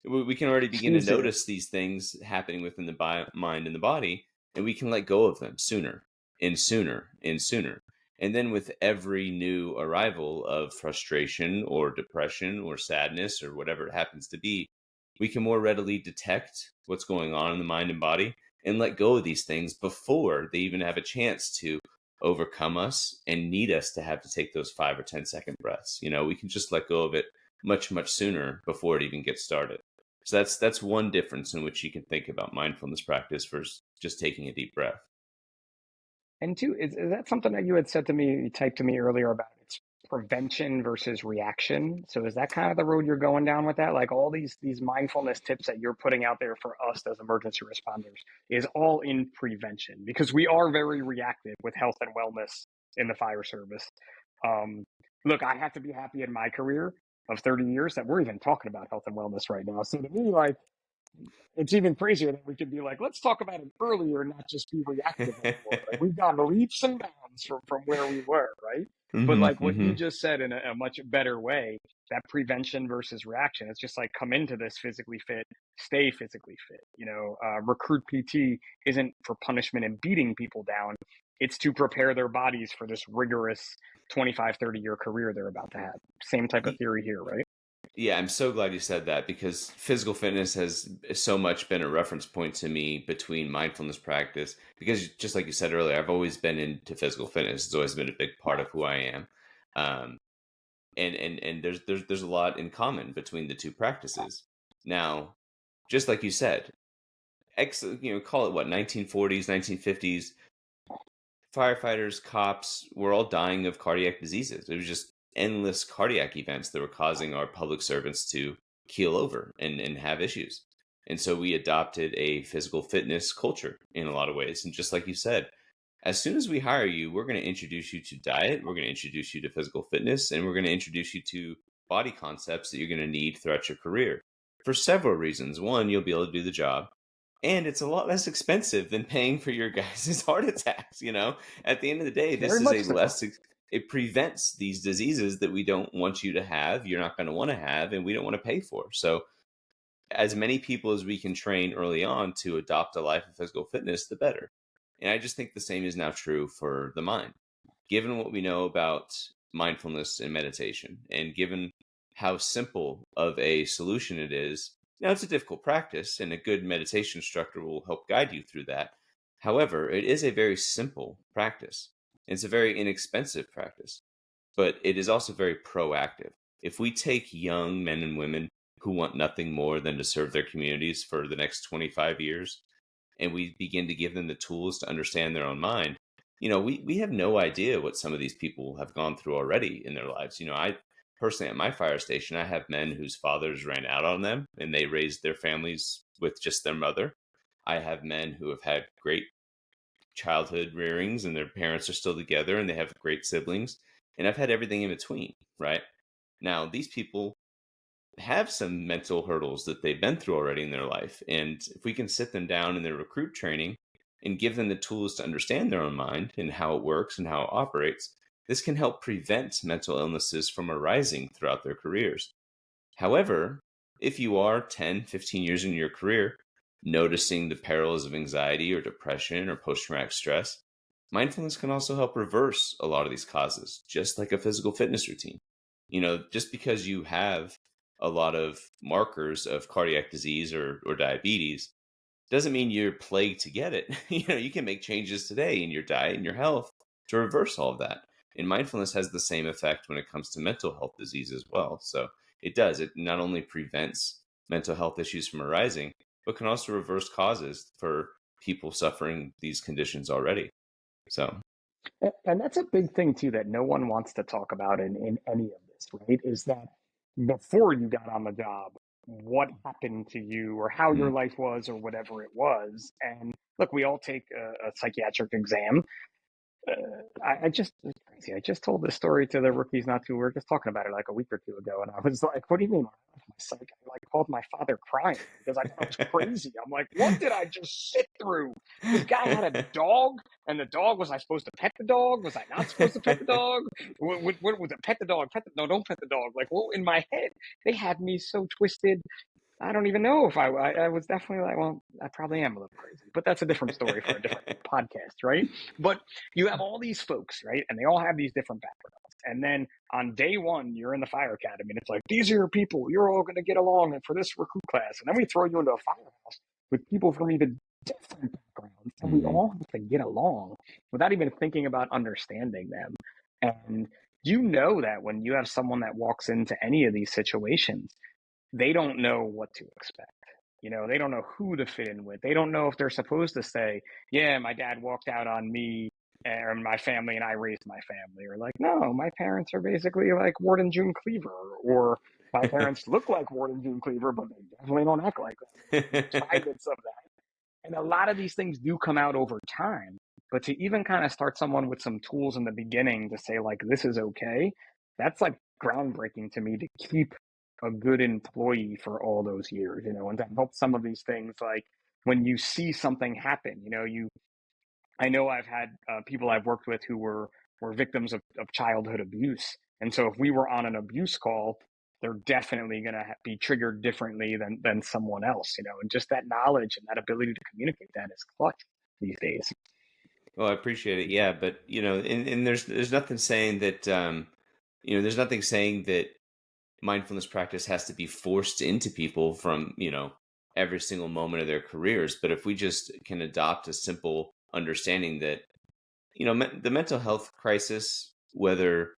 we can already It's begin to easier. notice these things happening within the mind and the body, and we can let go of them sooner and sooner and sooner. And then with every new arrival of frustration or depression or sadness or whatever it happens to be, we can more readily detect what's going on in the mind and body and let go of these things before they even have a chance to overcome us and need us to have to take those 5 or 10 second breaths. We can just let go of it much, much sooner before it even gets started. So that's one difference in which you can think about mindfulness practice versus just taking a deep breath. And two, is that something that you had said to me, you typed to me earlier about it's prevention versus reaction? So is that kind of the road you're going down with that? Like all these mindfulness tips that you're putting out there for us as emergency responders is all in prevention because we are very reactive with health and wellness in the fire service. Um, Look, I have to be happy in my career of 30 years that we're even talking about health and wellness right now. So to me, like it's even crazier that we could be like, let's talk about it earlier, not just be reactive anymore. Like we've gone leaps and bounds from where we were, right? But Hmm. like what you Hmm. just said in a much better way, that prevention versus reaction, it's just like come into this physically fit, stay physically fit. Recruit PT isn't for punishment and beating people down. It's to prepare their bodies for this rigorous 25, 30-year career they're about to have. Same type of theory here, right? Yeah, I'm so glad you said that, because physical fitness has so much been a reference point to me between mindfulness practice. Because just like you said earlier, I've always been into physical fitness. It's always been a big part of who I am. Um, and there's a lot in common between the two practices. Now, just like you said, call it what, 1940s, 1950s, firefighters, cops were all dying of cardiac diseases. It was just endless cardiac events that were causing our public servants to keel over and have issues. And so we adopted a physical fitness culture in a lot of ways. And just like you said, as soon as we hire you, we're going to introduce you to diet, we're going to introduce you to physical fitness, and we're going to introduce you to body concepts that you're going to need throughout your career for several reasons. One, you'll be able to do the job, and it's a lot less expensive than paying for your guys' heart attacks. At the end of the day, this Very is much a so. less it prevents these diseases that we don't want you to have, you're not going to want to have, and we don't want to pay for. So as many people as we can train early on to adopt a life of physical fitness, the better. And I just think the same is now true for the mind. Given what we know about mindfulness and meditation, and given how simple of a solution it is, now it's a difficult practice, and a good meditation instructor will help guide you through that. However, it is a very simple practice. It's a very inexpensive practice, but it is also very proactive. If we take young men and women who want nothing more than to serve their communities for the next 25 years, and we begin to give them the tools to understand their own mind, we have no idea what some of these people have gone through already in their lives. I personally, at my fire station, I have men whose fathers ran out on them and they raised their families with just their mother. I have men who have had great childhood rearings and their parents are still together and they have great siblings. And I've had everything in between, right? Now, these people have some mental hurdles that they've been through already in their life. And if we can sit them down in their recruit training and give them the tools to understand their own mind and how it works and how it operates, this can help prevent mental illnesses from arising throughout their careers. However, if you are 10, 15 years into your career, noticing the perils of anxiety or depression or post traumatic stress, mindfulness can also help reverse a lot of these causes, just like a physical fitness routine. Just because you have a lot of markers of cardiac disease or diabetes doesn't mean you're plagued to get it. You can make changes today in your diet and your health to reverse all of that. And mindfulness has the same effect when it comes to mental health disease as well. So it does. It not only prevents mental health issues from arising, but can also reverse causes for people suffering these conditions already. So, And that's a big thing too that no one wants to talk about in any of this, right? Is that before you got on the job, what happened to you or how your mm, life was or whatever it was. And look, we all take a psychiatric exam. I just, it's crazy. I just told this story to the rookies not too. We were just talking about it like a week or two ago, and I was like, "What do you mean? My psych?" I like called my father crying because I thought it was crazy. I'm like, "What did I just sit through?" This guy had a dog, and the dog was I supposed to pet the dog? Was I not supposed to pet the dog? What was it? Pet the dog? No, don't pet the dog. Like, well, in my head, they had me so twisted. I don't even know if I was definitely like, well, I probably am a little crazy, but that's a different story for a different podcast, right? But you have all these folks, right? And they all have these different backgrounds. And then on day one, you're in the fire academy and it's like, these are your people. You're all going to get along and for this recruit class. And then we throw you into a firehouse with people from even different backgrounds. And we mhm. all have to get along without even thinking about understanding them. And you know that when you have someone that walks into any of these situations, they don't know what to expect. They don't know who to fit in with. They don't know if they're supposed to say, yeah, my dad walked out on me and my family and I raised my family. Or like, no, my parents are basically like Ward and June Cleaver. Or my parents look like Ward and June Cleaver, but they definitely don't act like them. There's guidance of that. And a lot of these things do come out over time. But to even kind of start someone with some tools in the beginning to say, like, this is okay, that's like groundbreaking to me to keep a good employee for all those years, and to help some of these things like when you see something happen, I know I've had people I've worked with who were victims of childhood abuse. And so if we were on an abuse call, they're definitely going to be triggered differently than someone else, and just that knowledge and that ability to communicate that is clutch these days. Well, I appreciate it. Yeah, but and there's nothing saying that there's nothing saying that mindfulness practice has to be forced into people from, every single moment of their careers. But if we just can adopt a simple understanding that, the mental health crisis, whether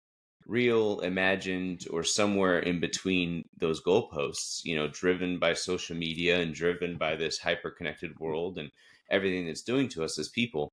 real, imagined, or somewhere in between those goalposts, driven by social media and driven by this hyper connected world and everything that's doing to us as people,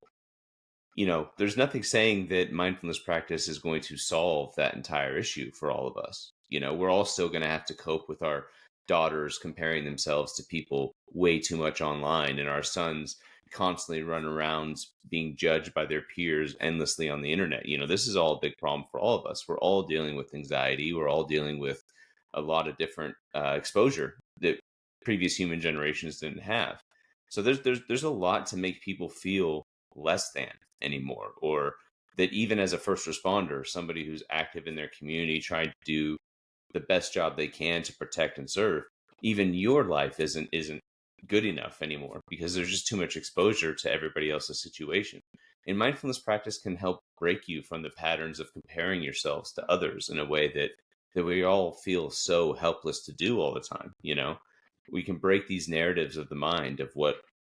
there's nothing saying that mindfulness practice is going to solve that entire issue for all of us. We're all still going to have to cope with our daughters comparing themselves to people way too much online and our sons constantly run around being judged by their peers endlessly on the internet. This is all a big problem for all of us. We're all dealing with anxiety. We're all dealing with a lot of different exposure that previous human generations didn't have. So there's a lot to make people feel less than anymore, or that even as a first responder, somebody who's active in their community trying to do the best job they can to protect and serve, even your life isn't good enough anymore because there's just too much exposure to everybody else's situation. And mindfulness practice can help break you from the patterns of comparing yourselves to others in a way that we all feel so helpless to do all the time. We can break these narratives of the mind of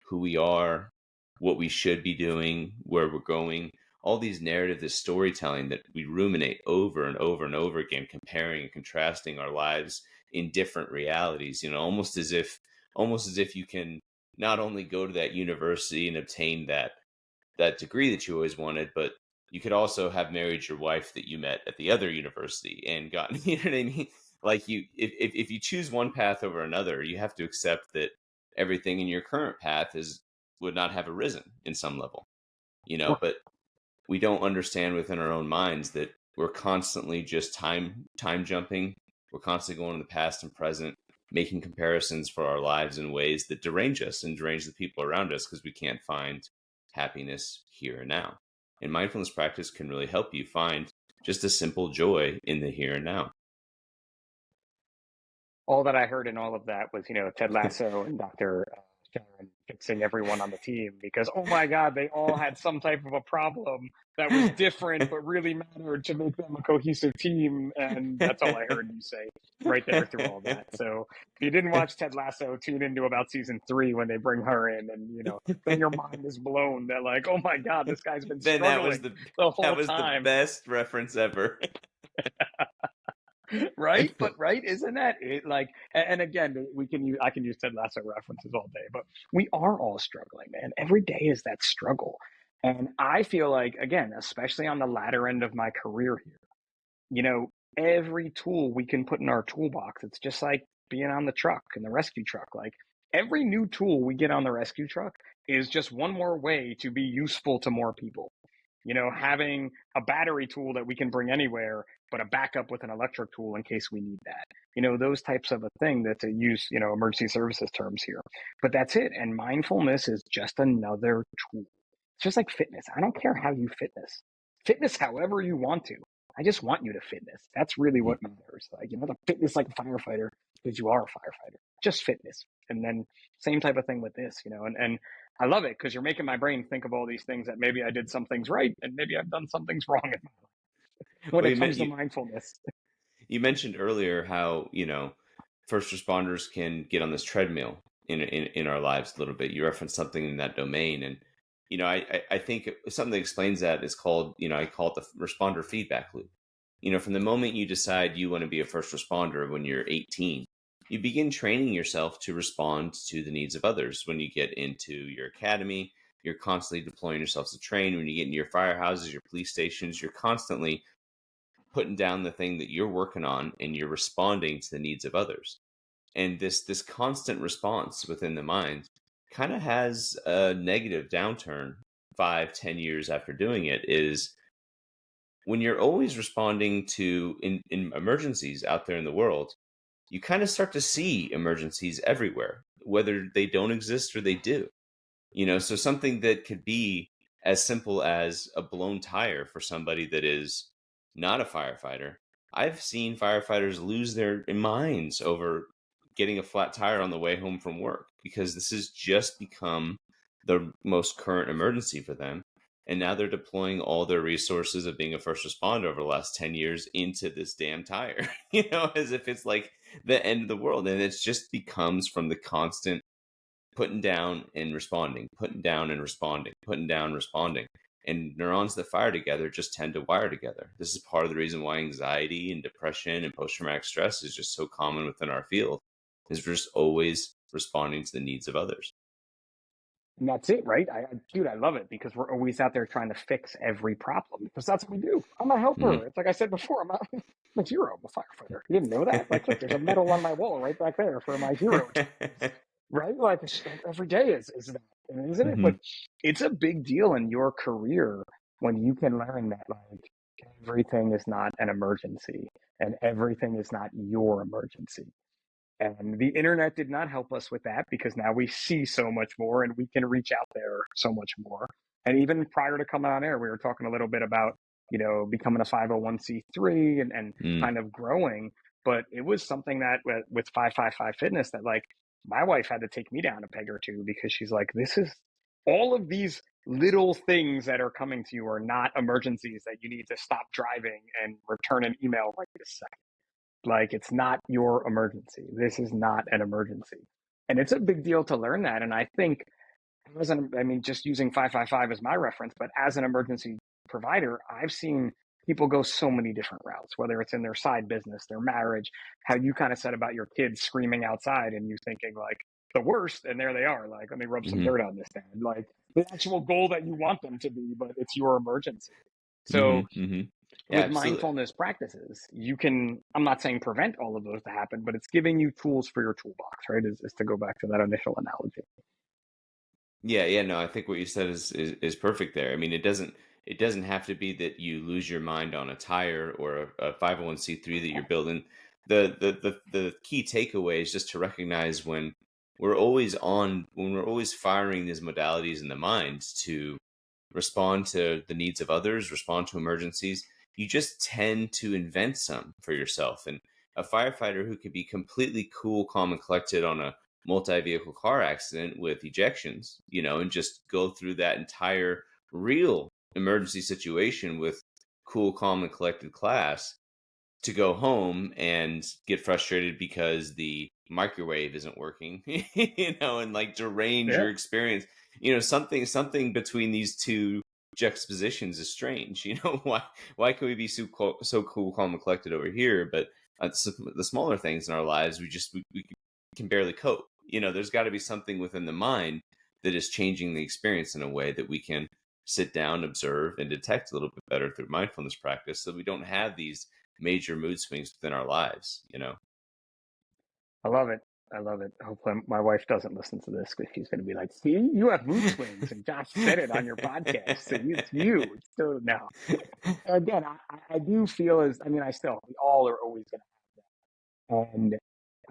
who we are, what we should be doing, where we're going, all these narratives, this storytelling that we ruminate over and over and over again, comparing and contrasting our lives in different realities, almost as if you can not only go to that university and obtain that degree that you always wanted, but you could also have married your wife that you met at the other university and gotten, you know what I mean? Like if you choose one path over another, you have to accept that everything in your current path is would not have arisen in some level, but we don't understand within our own minds that we're constantly just time jumping. We're constantly going to the past and present, making comparisons for our lives in ways that derange us and derange the people around us because we can't find happiness here and now. And mindfulness practice can really help you find just a simple joy in the here and now. All that I heard in all of that was, Ted Lasso and Dr. Sharon fixing everyone on the team because, oh my God, they all had some type of a problem that was different but really mattered to make them a cohesive team. And that's all I heard you say right there through all that. So if you didn't watch Ted Lasso, tune into about season 3 when they bring her in, and, then your mind is blown. They're like, oh my God, this guy's been Then struggling the that whole was the time. best reference ever. Right, but right, isn't that it? Like, and again, I can use Ted Lasso references all day, but we are all struggling, man. Every day is that struggle. And I feel like, again, especially on the latter end of my career here, you know every tool we can put in our toolbox, it's just like being on the truck, in the rescue truck. Like, every new tool we get on the rescue truck is just one more way to be useful to more people. Having a battery tool that we can bring anywhere, but a backup with an electric tool in case we need that. Those types of a thing, that to use, emergency services terms here. But that's it. And mindfulness is just another tool. It's just like fitness. I don't care how you fitness however you want to. I just want you to fitness. That's really what matters. Like, the fitness like a firefighter, because you are a firefighter. Just fitness. And then same type of thing with this, and I love it because you're making my brain think of all these things that maybe I did some things right and maybe I've done some things wrong in my life when Well, it comes to mindfulness. you mentioned earlier how first responders can get on this treadmill in our lives a little bit. You referenced something in that domain, and I think something that explains that is called, I call it the responder feedback loop. From the moment you decide you want to be a first responder when you're 18, you begin training yourself to respond to the needs of others. When you get into your academy, you're constantly deploying yourself to train. When you get into your firehouses, your police stations, you're constantly putting down the thing that you're working on and you're responding to the needs of others. And this constant response within the mind kind of has a negative downturn 5-10 years after doing it. Is when you're always responding to in emergencies out there in the world, you kind of start to see emergencies everywhere, whether they don't exist or they do. So something that could be as simple as a blown tire for somebody that is not a firefighter. I've seen firefighters lose their minds over getting a flat tire on the way home from work because this has just become the most current emergency for them. And now they're deploying all their resources of being a first responder over the last 10 years into this damn tire, as if it's like the end of the world. And it just becomes from the constant putting down and responding, putting down and responding, putting down, responding. And neurons that fire together just tend to wire together. This is part of the reason why anxiety and depression and post-traumatic stress is just so common within our field, is we're just always responding to the needs of others. And that's it, right? Dude, I love it because we're always out there trying to fix every problem because that's what we do. I'm a Mm. helper. It's like I said before, I'm a hero, I'm a firefighter. You didn't know that? Like, look, there's a medal on my wall right back there for my hero tattoos, right? Like, every day is that, isn't it? But Mhm. it's a big deal in your career when you can learn that, like, everything is not an emergency and everything is not your emergency. And the internet did not help us with that because now we see so much more and we can reach out there so much more. And even prior to coming on air, we were talking a little bit about, becoming a 501c3 and Mm. kind of growing. But it was something that with 555 Fitness that, like, my wife had to take me down a peg or two because she's like, this is all of these little things that are coming to you are not emergencies that you need to stop driving and return an email right this second. Like, it's not your emergency. This is not an emergency. And it's a big deal to learn that. And I think, just using 555 as my reference, but as an emergency provider, I've seen people go so many different routes, whether it's in their side business, their marriage, how you kind of said about your kids screaming outside and you thinking, like, the worst, and there they are. Like, let me rub some Hmm. dirt on this thing. Like the actual goal that you want them to be, but it's your emergency. Hmm. So Hmm. Yeah, with absolutely. mindfulness practices, you can, I'm not saying prevent all of those to happen, but it's giving you tools for your toolbox, right? Is to go back to that initial analogy. Yeah, yeah, no, I think what you said is perfect there. I mean, it doesn't have to be that you lose your mind on a tire or a 501(c)(3) that you're building. The key takeaway is just to recognize when we're always firing these modalities in the mind to respond to the needs of others, respond to emergencies, you just tend to invent some for yourself. And a firefighter who could be completely cool, calm, and collected on a multi-vehicle car accident with ejections, and just go through that entire real emergency situation with cool, calm, and collected class, to go home and get frustrated because the microwave isn't working, and like derange Yeah. your experience. Something between these two juxtapositions is strange. Why can we be so cool, calm, and collected over here, but the smaller things in our lives we can barely cope. There's got to be something within the mind that is changing the experience in a way that we can sit down, observe, and detect a little bit better through mindfulness practice, so we don't have these major mood swings within our lives. I love it. I love it. Hopefully, my wife doesn't listen to this because she's going to be like, "See, you have mood swings, and Josh said it on your podcast. So it's you." It's still no. Again, I do feel as I mean, I still we all are always going to, and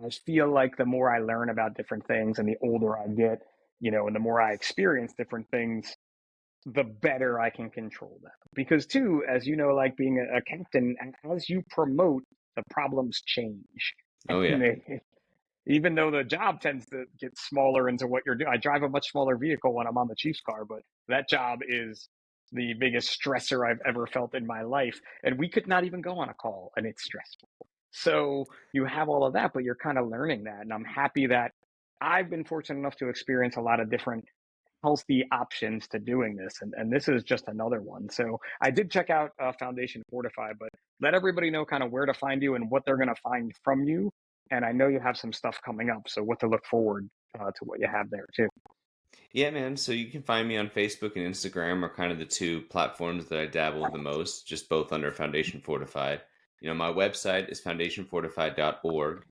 I feel like the more I learn about different things, and the older I get, and the more I experience different things, the better I can control them. Because too, as you know, like being a captain, as you promote, the problems change, Oh and yeah. even though the job tends to get smaller into what you're doing. I drive a much smaller vehicle when I'm on the Chiefs car, but that job is the biggest stressor I've ever felt in my life. And we could not even go on a call, and it's stressful. So you have all of that, but you're kind of learning that. And I'm happy that I've been fortunate enough to experience a lot of different healthy options to doing this. And this is just another one. So I did check out Foundation Fortified, but let everybody know kind of where to find you and what they're going to find from you. And I know you have some stuff coming up, so what to look forward to what you have there too. Yeah, man. So you can find me on Facebook and Instagram are kind of the two platforms that I dabble the most, just both under Foundation Fortified. My website is foundationfortified.org,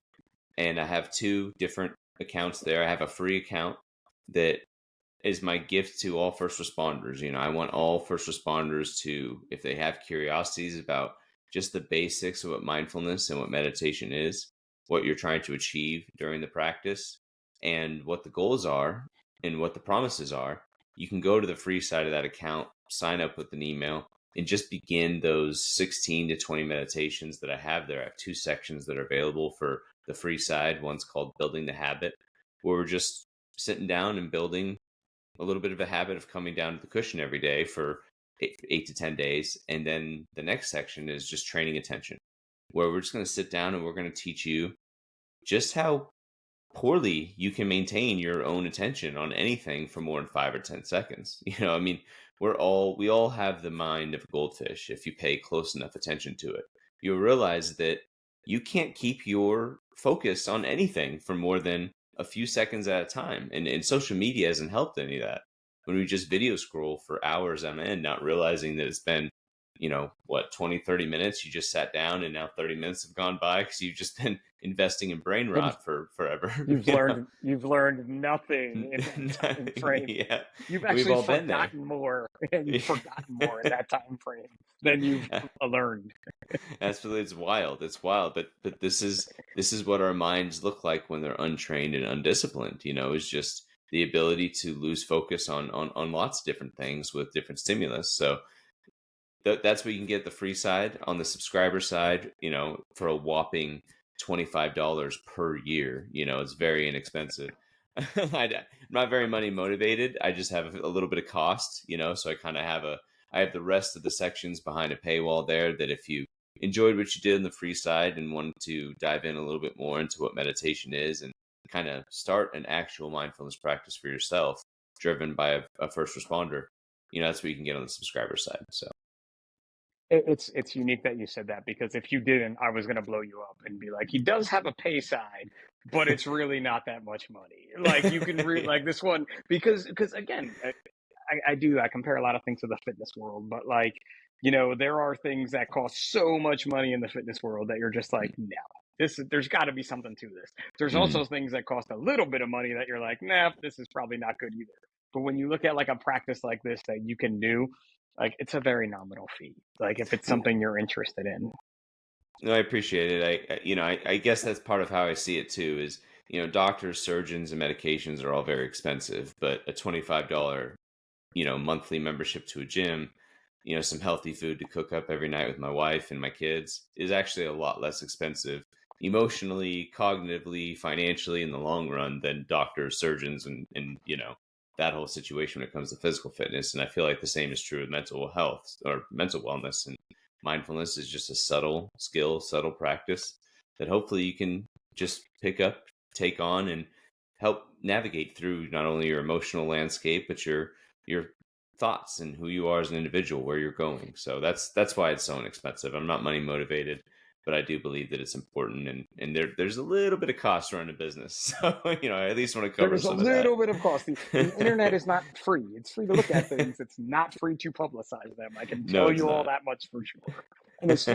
and I have two different accounts there. I have a free account that is my gift to all first responders. I want all first responders to, if they have curiosities about just the basics of what mindfulness and what meditation is, what you're trying to achieve during the practice, and what the goals are and what the promises are, you can go to the free side of that account, sign up with an email, and just begin those 16 to 20 meditations that I have there. I have two sections that are available for the free side. One's called Building the Habit, where we're just sitting down and building a little bit of a habit of coming down to the cushion every day for 8 to 10 days. And then the next section is just training attention, where we're just going to sit down and we're going to teach you just how poorly you can maintain your own attention on anything for more than 5 or 10 seconds. I mean, we all have the mind of a goldfish. If you pay close enough attention to it, you'll realize that you can't keep your focus on anything for more than a few seconds at a time. And social media hasn't helped any of that. When we just video scroll for hours on end, not realizing that it's been, what, 20, 30 minutes, you just sat down and now 30 minutes have gone by because you've just been investing in brain And rot for forever. you've learned nothing in that time Nothing. frame. Yeah, You've we've actually all been there. forgotten more, and you've forgotten more in that time frame than you've learned. Absolutely, it's wild. It's wild, but this is what our minds look like when they're untrained and undisciplined. Is just the ability to lose focus on lots of different things with different stimulus. So that's what you can get the free side. On the subscriber side, for a whopping $25 per year. It's very inexpensive. I'm not very money motivated. I just have a little bit of cost, so I have the rest of the sections behind a paywall there, that if you enjoyed what you did on the free side and wanted to dive in a little bit more into what meditation is and kind of start an actual mindfulness practice for yourself, driven by a first responder, that's what you can get on the subscriber side. So It's unique that you said that, because if you didn't, I was gonna blow you up and be like, he does have a pay side, but it's really not that much money. Like you can Yeah. like this one, because again, I compare a lot of things to the fitness world, but like, there are things that cost so much money in the fitness world that you're just like, no, there's got to be something to this. There's Mm. also things that cost a little bit of money that you're like, nah, this is probably not good either. But when you look at like a practice like this that you can do, like it's a very nominal fee. Like if it's something you're interested in. No, I appreciate it. I guess that's part of how I see it too. Is doctors, surgeons, and medications are all very expensive, but a $25 monthly membership to a gym, some healthy food to cook up every night with my wife and my kids is actually a lot less expensive emotionally, cognitively, financially in the long run than doctors, surgeons, and that whole situation when it comes to physical fitness. And I feel like the same is true with mental health or mental wellness. And mindfulness is just a subtle skill, subtle practice that hopefully you can just pick up, take on, and help navigate through not only your emotional landscape, but your thoughts and who you are as an individual, where you're going. So that's why it's so inexpensive. I'm not money motivated, but I do believe that it's important, and there's a little bit of cost running a business. So I at least want to cover There's a some of that. little bit of cost. The internet is not free. It's free to look at things. It's not free to publicize them. I can No, tell it's you all not. that much for sure. And it's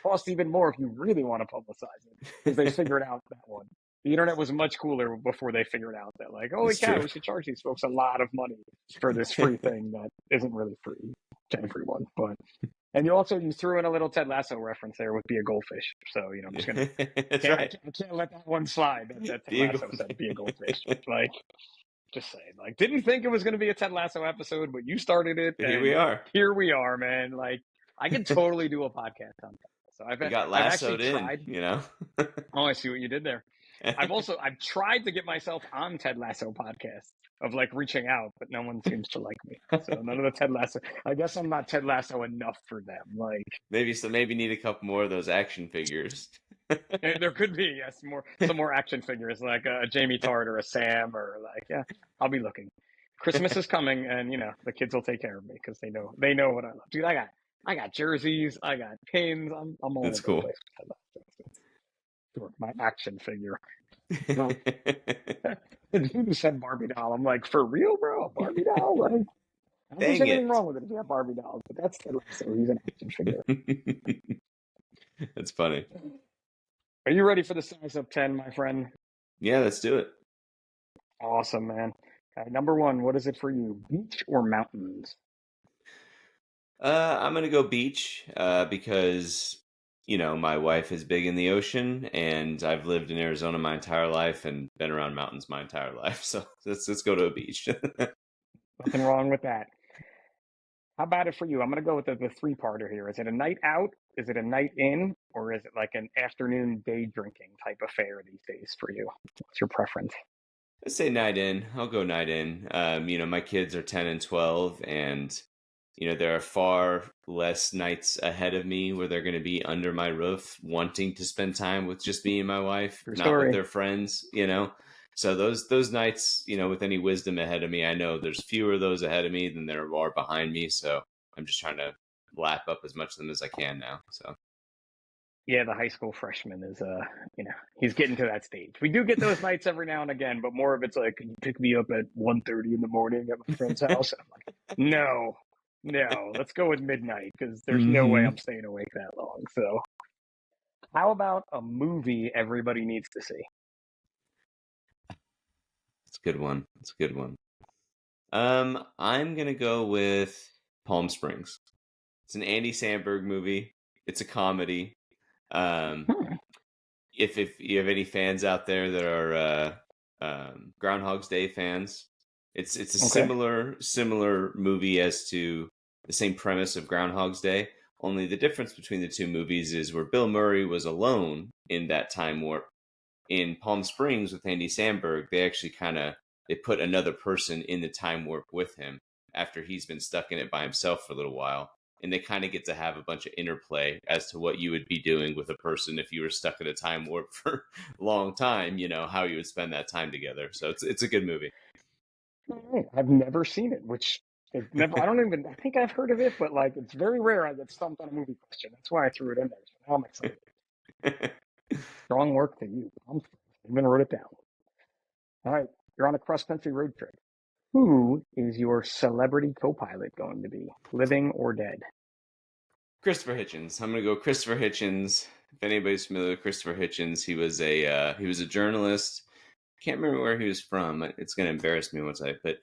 cost even more if you really want to publicize it, because they figured out that one. The internet was much cooler before they figured out that, like, holy It's cow, true. we should charge these folks a lot of money for this free thing that isn't really free to everyone. But and you threw in a little Ted Lasso reference there with "Be a Goldfish." So I'm just gonna That's right. I can't let that one slide. That Ted Be a Lasso said "Be a goldfish. Goldfish." Like, just saying, like, didn't think it was going to be a Ted Lasso episode, but you started it, But here we and are. here we are, man. Like, I could totally do a podcast on Ted Lasso. We got I've actually lassoed in, tried. you know. Oh, I see what you did there. I've tried to get myself on Ted Lasso podcasts of like reaching out, but no one seems to like me. So none of the Ted Lasso. I guess I'm not Ted Lasso enough for them. Like, Maybe need a couple more of those action figures. there could be, yes, some more action figures like a Jamie Tart or a Sam, or like, yeah, I'll be looking. Christmas is coming, and the kids will take care of me because they know what I love. Dude, I got jerseys, I got pins. I'm all That's over the cool. place with sure, my action figure. Well, you said Barbie doll. I'm like, for real, bro? A Barbie doll? Like, I don't think there's Dang anything it. wrong with it if you have Barbie dolls, but that's Ted Lasso. He's an action figure. That's funny. Are you ready for the size of 10, my friend? Yeah, let's do it. Awesome, man. Number one, what is it for you? Beach or mountains? I'm gonna go beach because my wife is big in the ocean, and I've lived in Arizona my entire life and been around mountains my entire life. So let's go to a beach. Nothing wrong with that. How about it for you? I'm going to go with the three-parter here. Is it a night out? Is it a night in? Or is it like an afternoon day drinking type affair these days for you? What's your preference? Let's say night in. I'll go night in. My kids are 10 and 12, and there are far less nights ahead of me where they're going to be under my roof wanting to spend time with just me and my wife, Your not with story. their friends. So those nights, with any wisdom ahead of me, I know there's fewer of those ahead of me than there are behind me. So I'm just trying to lap up as much of them as I can now. So Yeah, the high school freshman is, he's getting to that stage. We do get those nights every now and again, but more of it's like, can you pick me up at 1:30 in the morning at my friend's house? And I'm like, no, let's go with midnight because there's no way hmm I'm staying awake that long. So how about a movie everybody needs to see? it's a good one. It's a good one. I'm gonna go with Palm Springs. It's an Andy Samberg movie. It's a comedy. Um, Hmm, if you have any fans out there that are Groundhog's Day fans, it's a okay. similar movie as to the same premise of Groundhog's Day. Only the difference between the two movies is where Bill Murray was alone in that time warp. In Palm Springs with Andy Samberg, they actually they put another person in the time warp with him after he's been stuck in it by himself for a little while, and they kind of get to have a bunch of interplay as to what you would be doing with a person if you were stuck in a time warp for a long time, how you would spend that time together. So it's a good movie. All right. I've never seen it, which It never. I don't even. I think I've heard of it, but like it's very rare I get stumped on a movie question. That's why I threw it in there. So now I'm excited. Strong work to you. I'm even wrote it down. All right, you're on a cross-country road trip. Who is your celebrity co-pilot going to be, living or dead? Christopher Hitchens. I'm gonna go Christopher Hitchens. If anybody's familiar with Christopher Hitchens, he was a journalist. Can't remember where he was from. It's gonna embarrass me once I but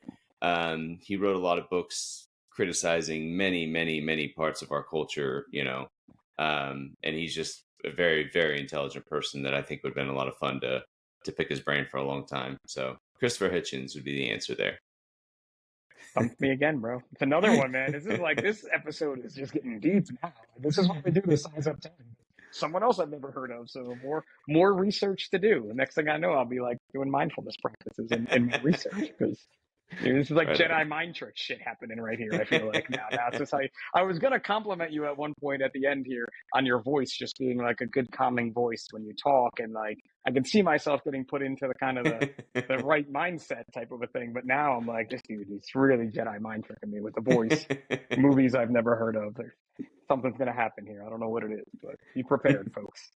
he wrote a lot of books criticizing many, many, many parts of our culture. And he's just a very, very intelligent person that I think would have been a lot of fun to pick his brain for a long time. So Christopher Hitchens would be the answer there. Stumped me again, bro. It's another one, man. This is like this episode is just getting deep now. This is what we do the size up 10. Someone else I've never heard of, so more research to do. The next thing I know, I'll be like doing mindfulness practices in my research because this is like Right Jedi mind trick shit happening right here. I feel like now it's just like I was gonna compliment you at one point at the end here on your voice just being like a good calming voice when you talk, and like I can see myself getting put into the kind of the right mindset type of a thing. But now I'm like, this dude is really Jedi mind tricking me with the voice. Movies I've never heard of. Something's gonna happen here. I don't know what it is, but be prepared, folks.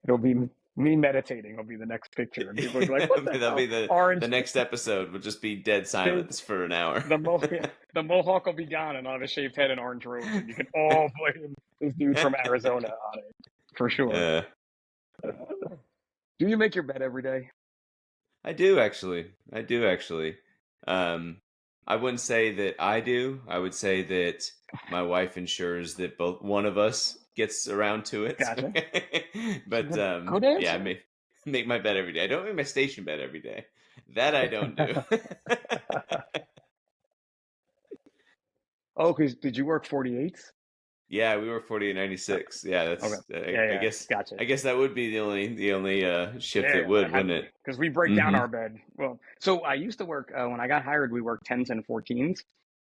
It'll be me meditating. Will be the next picture, and people will be like, "What the That'll hell?" be the Orange. next episode. Will just be dead silence for an hour. The mohawk will be gone, and I'll have a shaved head and orange robes, and you can all blame this dude from Arizona on it for sure. Do you make your bed every day? I do actually. I do actually. Um, I wouldn't say that I do. I would say that my wife ensures that both one of us gets around to it. Gotcha. But Good yeah, I answer. make my bed every day. I don't make my station bed every day. That I don't do. Oh, because did you work 48s? Yeah, we were 40 and 96. Yeah, Okay. that's Yeah, I yeah. guess Gotcha. I guess that would be the only shift Yeah, that yeah, it would, had wouldn't to it? be because we break down Mm-hmm. our bed. Well, so I used to work when I got hired. We worked 10s and 14s.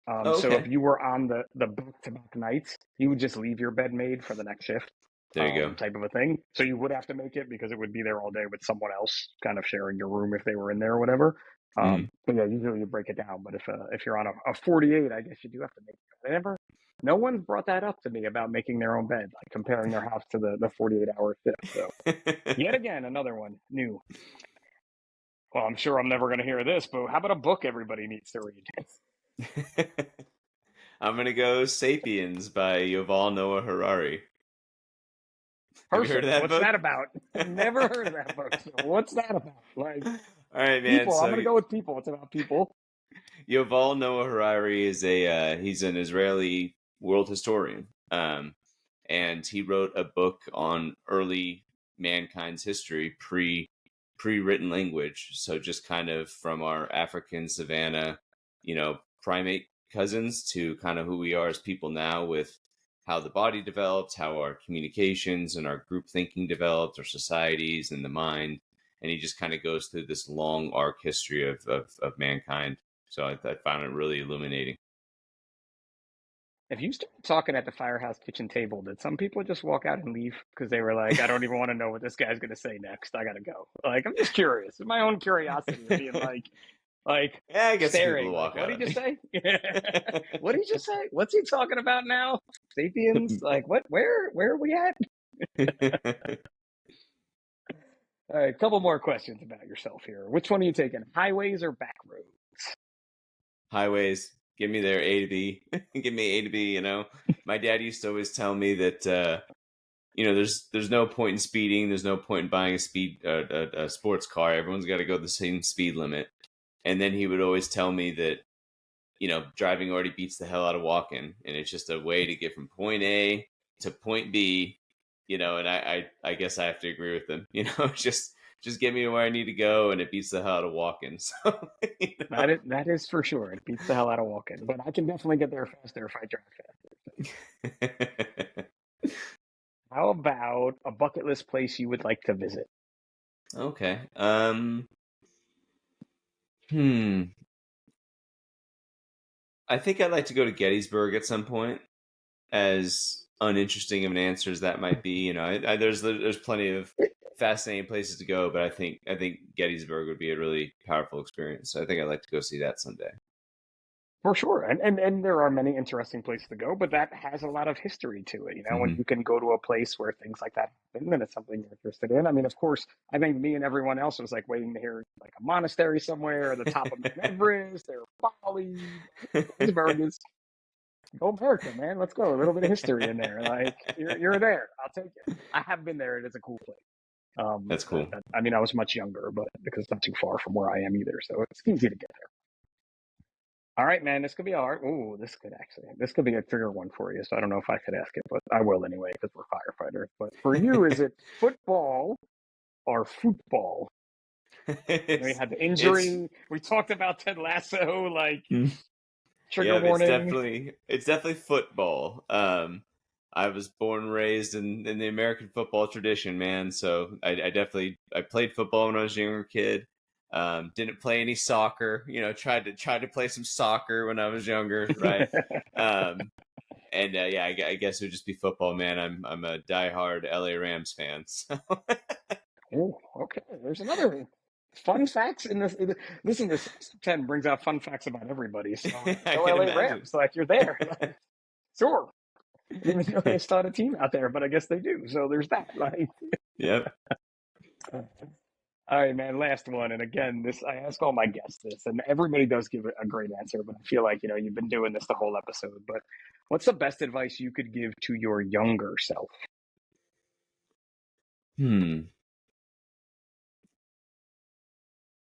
Oh, So if okay. you were on the back-to-back nights, you would just leave your bed made for the next shift, There you go. type of a thing. So you would have to make it because it would be there all day with someone else, kind of sharing your room if they were in there or whatever. Mm. But yeah, usually you break it down. But if you're on a 48, I guess you do have to make it. No one's brought that up to me about making their own bed, like comparing their house to the 48-hour shift. So yet again, another one new. Well, I'm sure I'm never going to hear this, but how about a book everybody needs to read? I'm gonna go *Sapiens* by Yuval Noah Harari. Have you heard of Perfect. that What's book? that about? Never heard of that book. So what's that about? Like All right, man. people. I'm So going to go with people. It's about people. Yuval Noah Harari is a he's an Israeli world historian, and he wrote a book on early mankind's history pre-written language. So just kind of from our African savanna, primate cousins to kind of who we are as people now, with how the body developed, how our communications and our group thinking developed, our societies and the mind. And he just kind of goes through this long arc history of mankind. So I found it really illuminating. If you start talking at the firehouse kitchen table, did some people just walk out and leave because they were like, I don't even want to know what this guy's going to say next. I got to go. Like, I'm just curious. My own curiosity of being like Yeah, I get some people to staring. Like, walk what out did you at say? What did you say? What's he talking about now? Sapiens? Like, what? Where are we at? me. All right, a couple more questions about yourself here. Which one are you taking? Highways or back roads? Highways, give me there A to B. Give me A to B. My dad used to always tell me that there's no point in speeding. There's no point in buying a sports car. Everyone's got to go the same speed limit. And then he would always tell me that driving already beats the hell out of walking, and it's just a way to get from point A to point B. And I guess I have to agree with them. Just get me to where I need to go, and it beats the hell out of walking. So That is for sure. It beats the hell out of walking, but I can definitely get there faster if I drive faster. How about a bucket list place you would like to visit? Okay. Hmm. I think I'd like to go to Gettysburg at some point. As uninteresting of an answer as that might be, there's plenty of fascinating places to go, but I think Gettysburg would be a really powerful experience. So I think I'd like to go see that someday. For sure. And there are many interesting places to go, but that has a lot of history to it. You know, when Hmm. you can go to a place where things like that happen, then it's something you're interested in. I mean, of course, I think me and everyone else was like waiting to hear like a monastery somewhere, or the top of Mount Everest, or Bali, Pittsburgh. Go America, man. Let's go. A little bit of history in there. Like you're there. I'll take it. I have been there. It is a cool place. That's cool. I mean, I was much younger, but because it's not too far from where I am either, so it's easy to get there. All right, man. This could be a hard. Ooh, this could be a trigger one for you. So I don't know if I could ask it, but I will anyway because we're firefighters. But for you, is it football or football? I know you it's had the it's injury. We talked about Ted Lasso, like trigger yeah, warning. it's definitely football. I was born and raised in the American football tradition, man. So I definitely I played football when I was a younger kid. Didn't play any soccer. You know, tried to play some soccer when I was younger, right? Um, and yeah, I guess it would just be football, man. I'm a diehard LA Rams fan. So Oh, okay. There's another fun facts in this. Listen, this 10 brings out fun facts about everybody. So I go can LA imagine. Rams, like you're there. Like, sure. I didn't even know they started a team out there, but I guess they do. So there's that. Like, Yep. all right, man. Last one. And again, this I ask all my guests this, and everybody does give a great answer. But I feel like you've been doing this the whole episode. But what's the best advice you could give to your younger self? Hmm.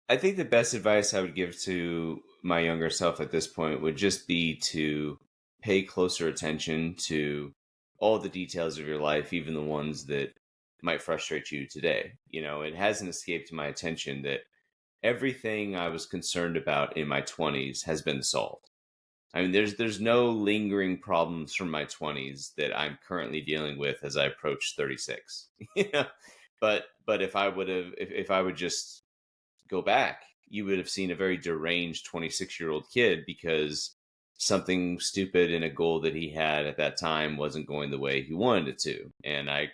I think the best advice I would give to my younger self at this point would just be to pay closer attention to all the details of your life, even the ones that might frustrate you today. You know, it hasn't escaped my attention that everything I was concerned about in my 20s has been solved. I mean, there's no lingering problems from my 20s that I'm currently dealing with as I approach 36. You know, but if I would just go back, you would have seen a very deranged 26-year-old kid because something stupid in a goal that he had at that time wasn't going the way he wanted it to. And I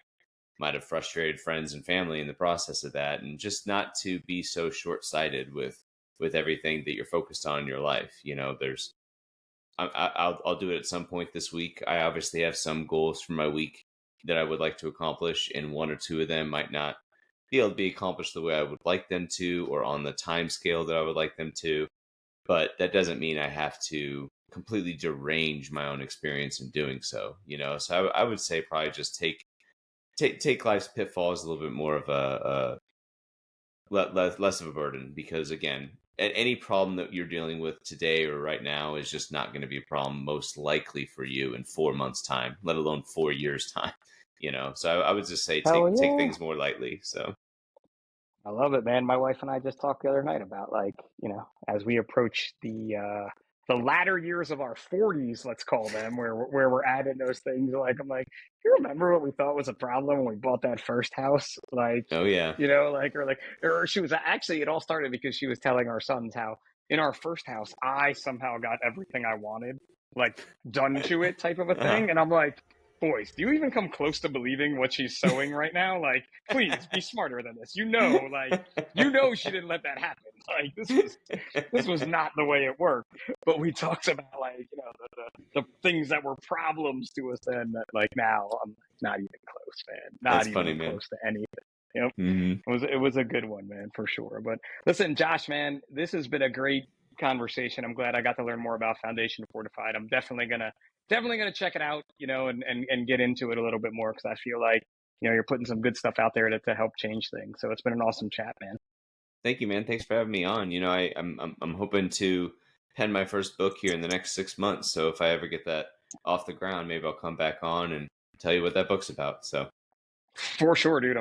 might have frustrated friends and family in the process of that. And just not to be so short-sighted with everything that you're focused on in your life. You know, I'll do it at some point this week. I obviously have some goals for my week that I would like to accomplish, and one or two of them might not be able to be accomplished the way I would like them to, or on the time scale that I would like them to. But that doesn't mean I have to completely derange my own experience in doing so. You know, so I would say probably just take life's pitfalls a little bit more of a less of a burden, because again, any problem that you're dealing with today or right now is just not going to be a problem most likely for you in 4 months time, let alone 4 years time. You know, so I would just say Hell take yeah. things more lightly. So I love it, man. My wife and I just talked the other night about like, as we approach the latter years of our 40s, let's call them, where we're at in those things. Like, I'm like, you remember what we thought was a problem when we bought that first house? Like, oh yeah. or she was actually, it all started because she was telling our sons how in our first house, I somehow got everything I wanted, like done to it type of a Uh-huh. thing. And I'm like, boys, do you even come close to believing what she's sewing right now? Like, please be smarter than this. She didn't let that happen. Like, this was not the way it worked. But we talked about like, the things that were problems to us then that like now I'm not even close, man. Not That's funny, even man. close to anything. Yep. Hmm. It was a good one, man, for sure. But listen, Josh, man, this has been a great conversation. I'm glad I got to learn more about Foundation Fortified. I'm definitely gonna check it out, and get into it a little bit more because I feel like you're putting some good stuff out there to help change things. So it's been an awesome chat, man. Thank you, man. Thanks for having me on. You know, I'm hoping to pen my first book here in the next 6 months. So if I ever get that off the ground, maybe I'll come back on and tell you what that book's about. So For sure, dude.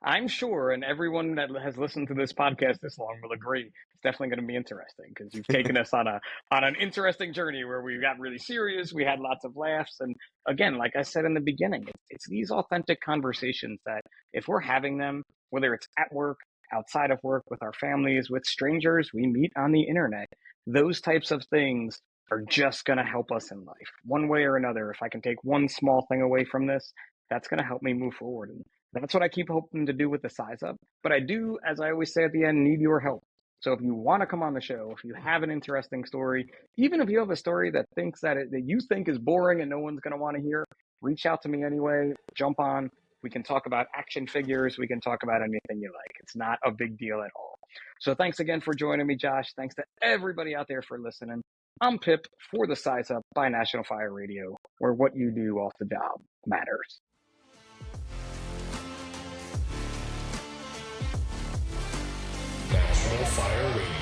I'm sure, and everyone that has listened to this podcast this long will agree. It's definitely going to be interesting because you've taken us on an interesting journey where we got really serious. We had lots of laughs, and again, like I said in the beginning, it's these authentic conversations that if we're having them, whether it's at work, outside of work, with our families, with strangers we meet on the internet, those types of things are just going to help us in life, one way or another. If I can take one small thing away from this, that's going to help me move forward. And that's what I keep hoping to do with the size up. But I do, as I always say at the end, need your help. So if you want to come on the show, if you have an interesting story, even if you have a story that that you think is boring and no one's going to want to hear, reach out to me anyway. Jump on. We can talk about action figures. We can talk about anything you like. It's not a big deal at all. So thanks again for joining me, Josh. Thanks to everybody out there for listening. I'm Pip for the Size Up by National Fire Radio, where what you do off the job matters. National Fire Radio.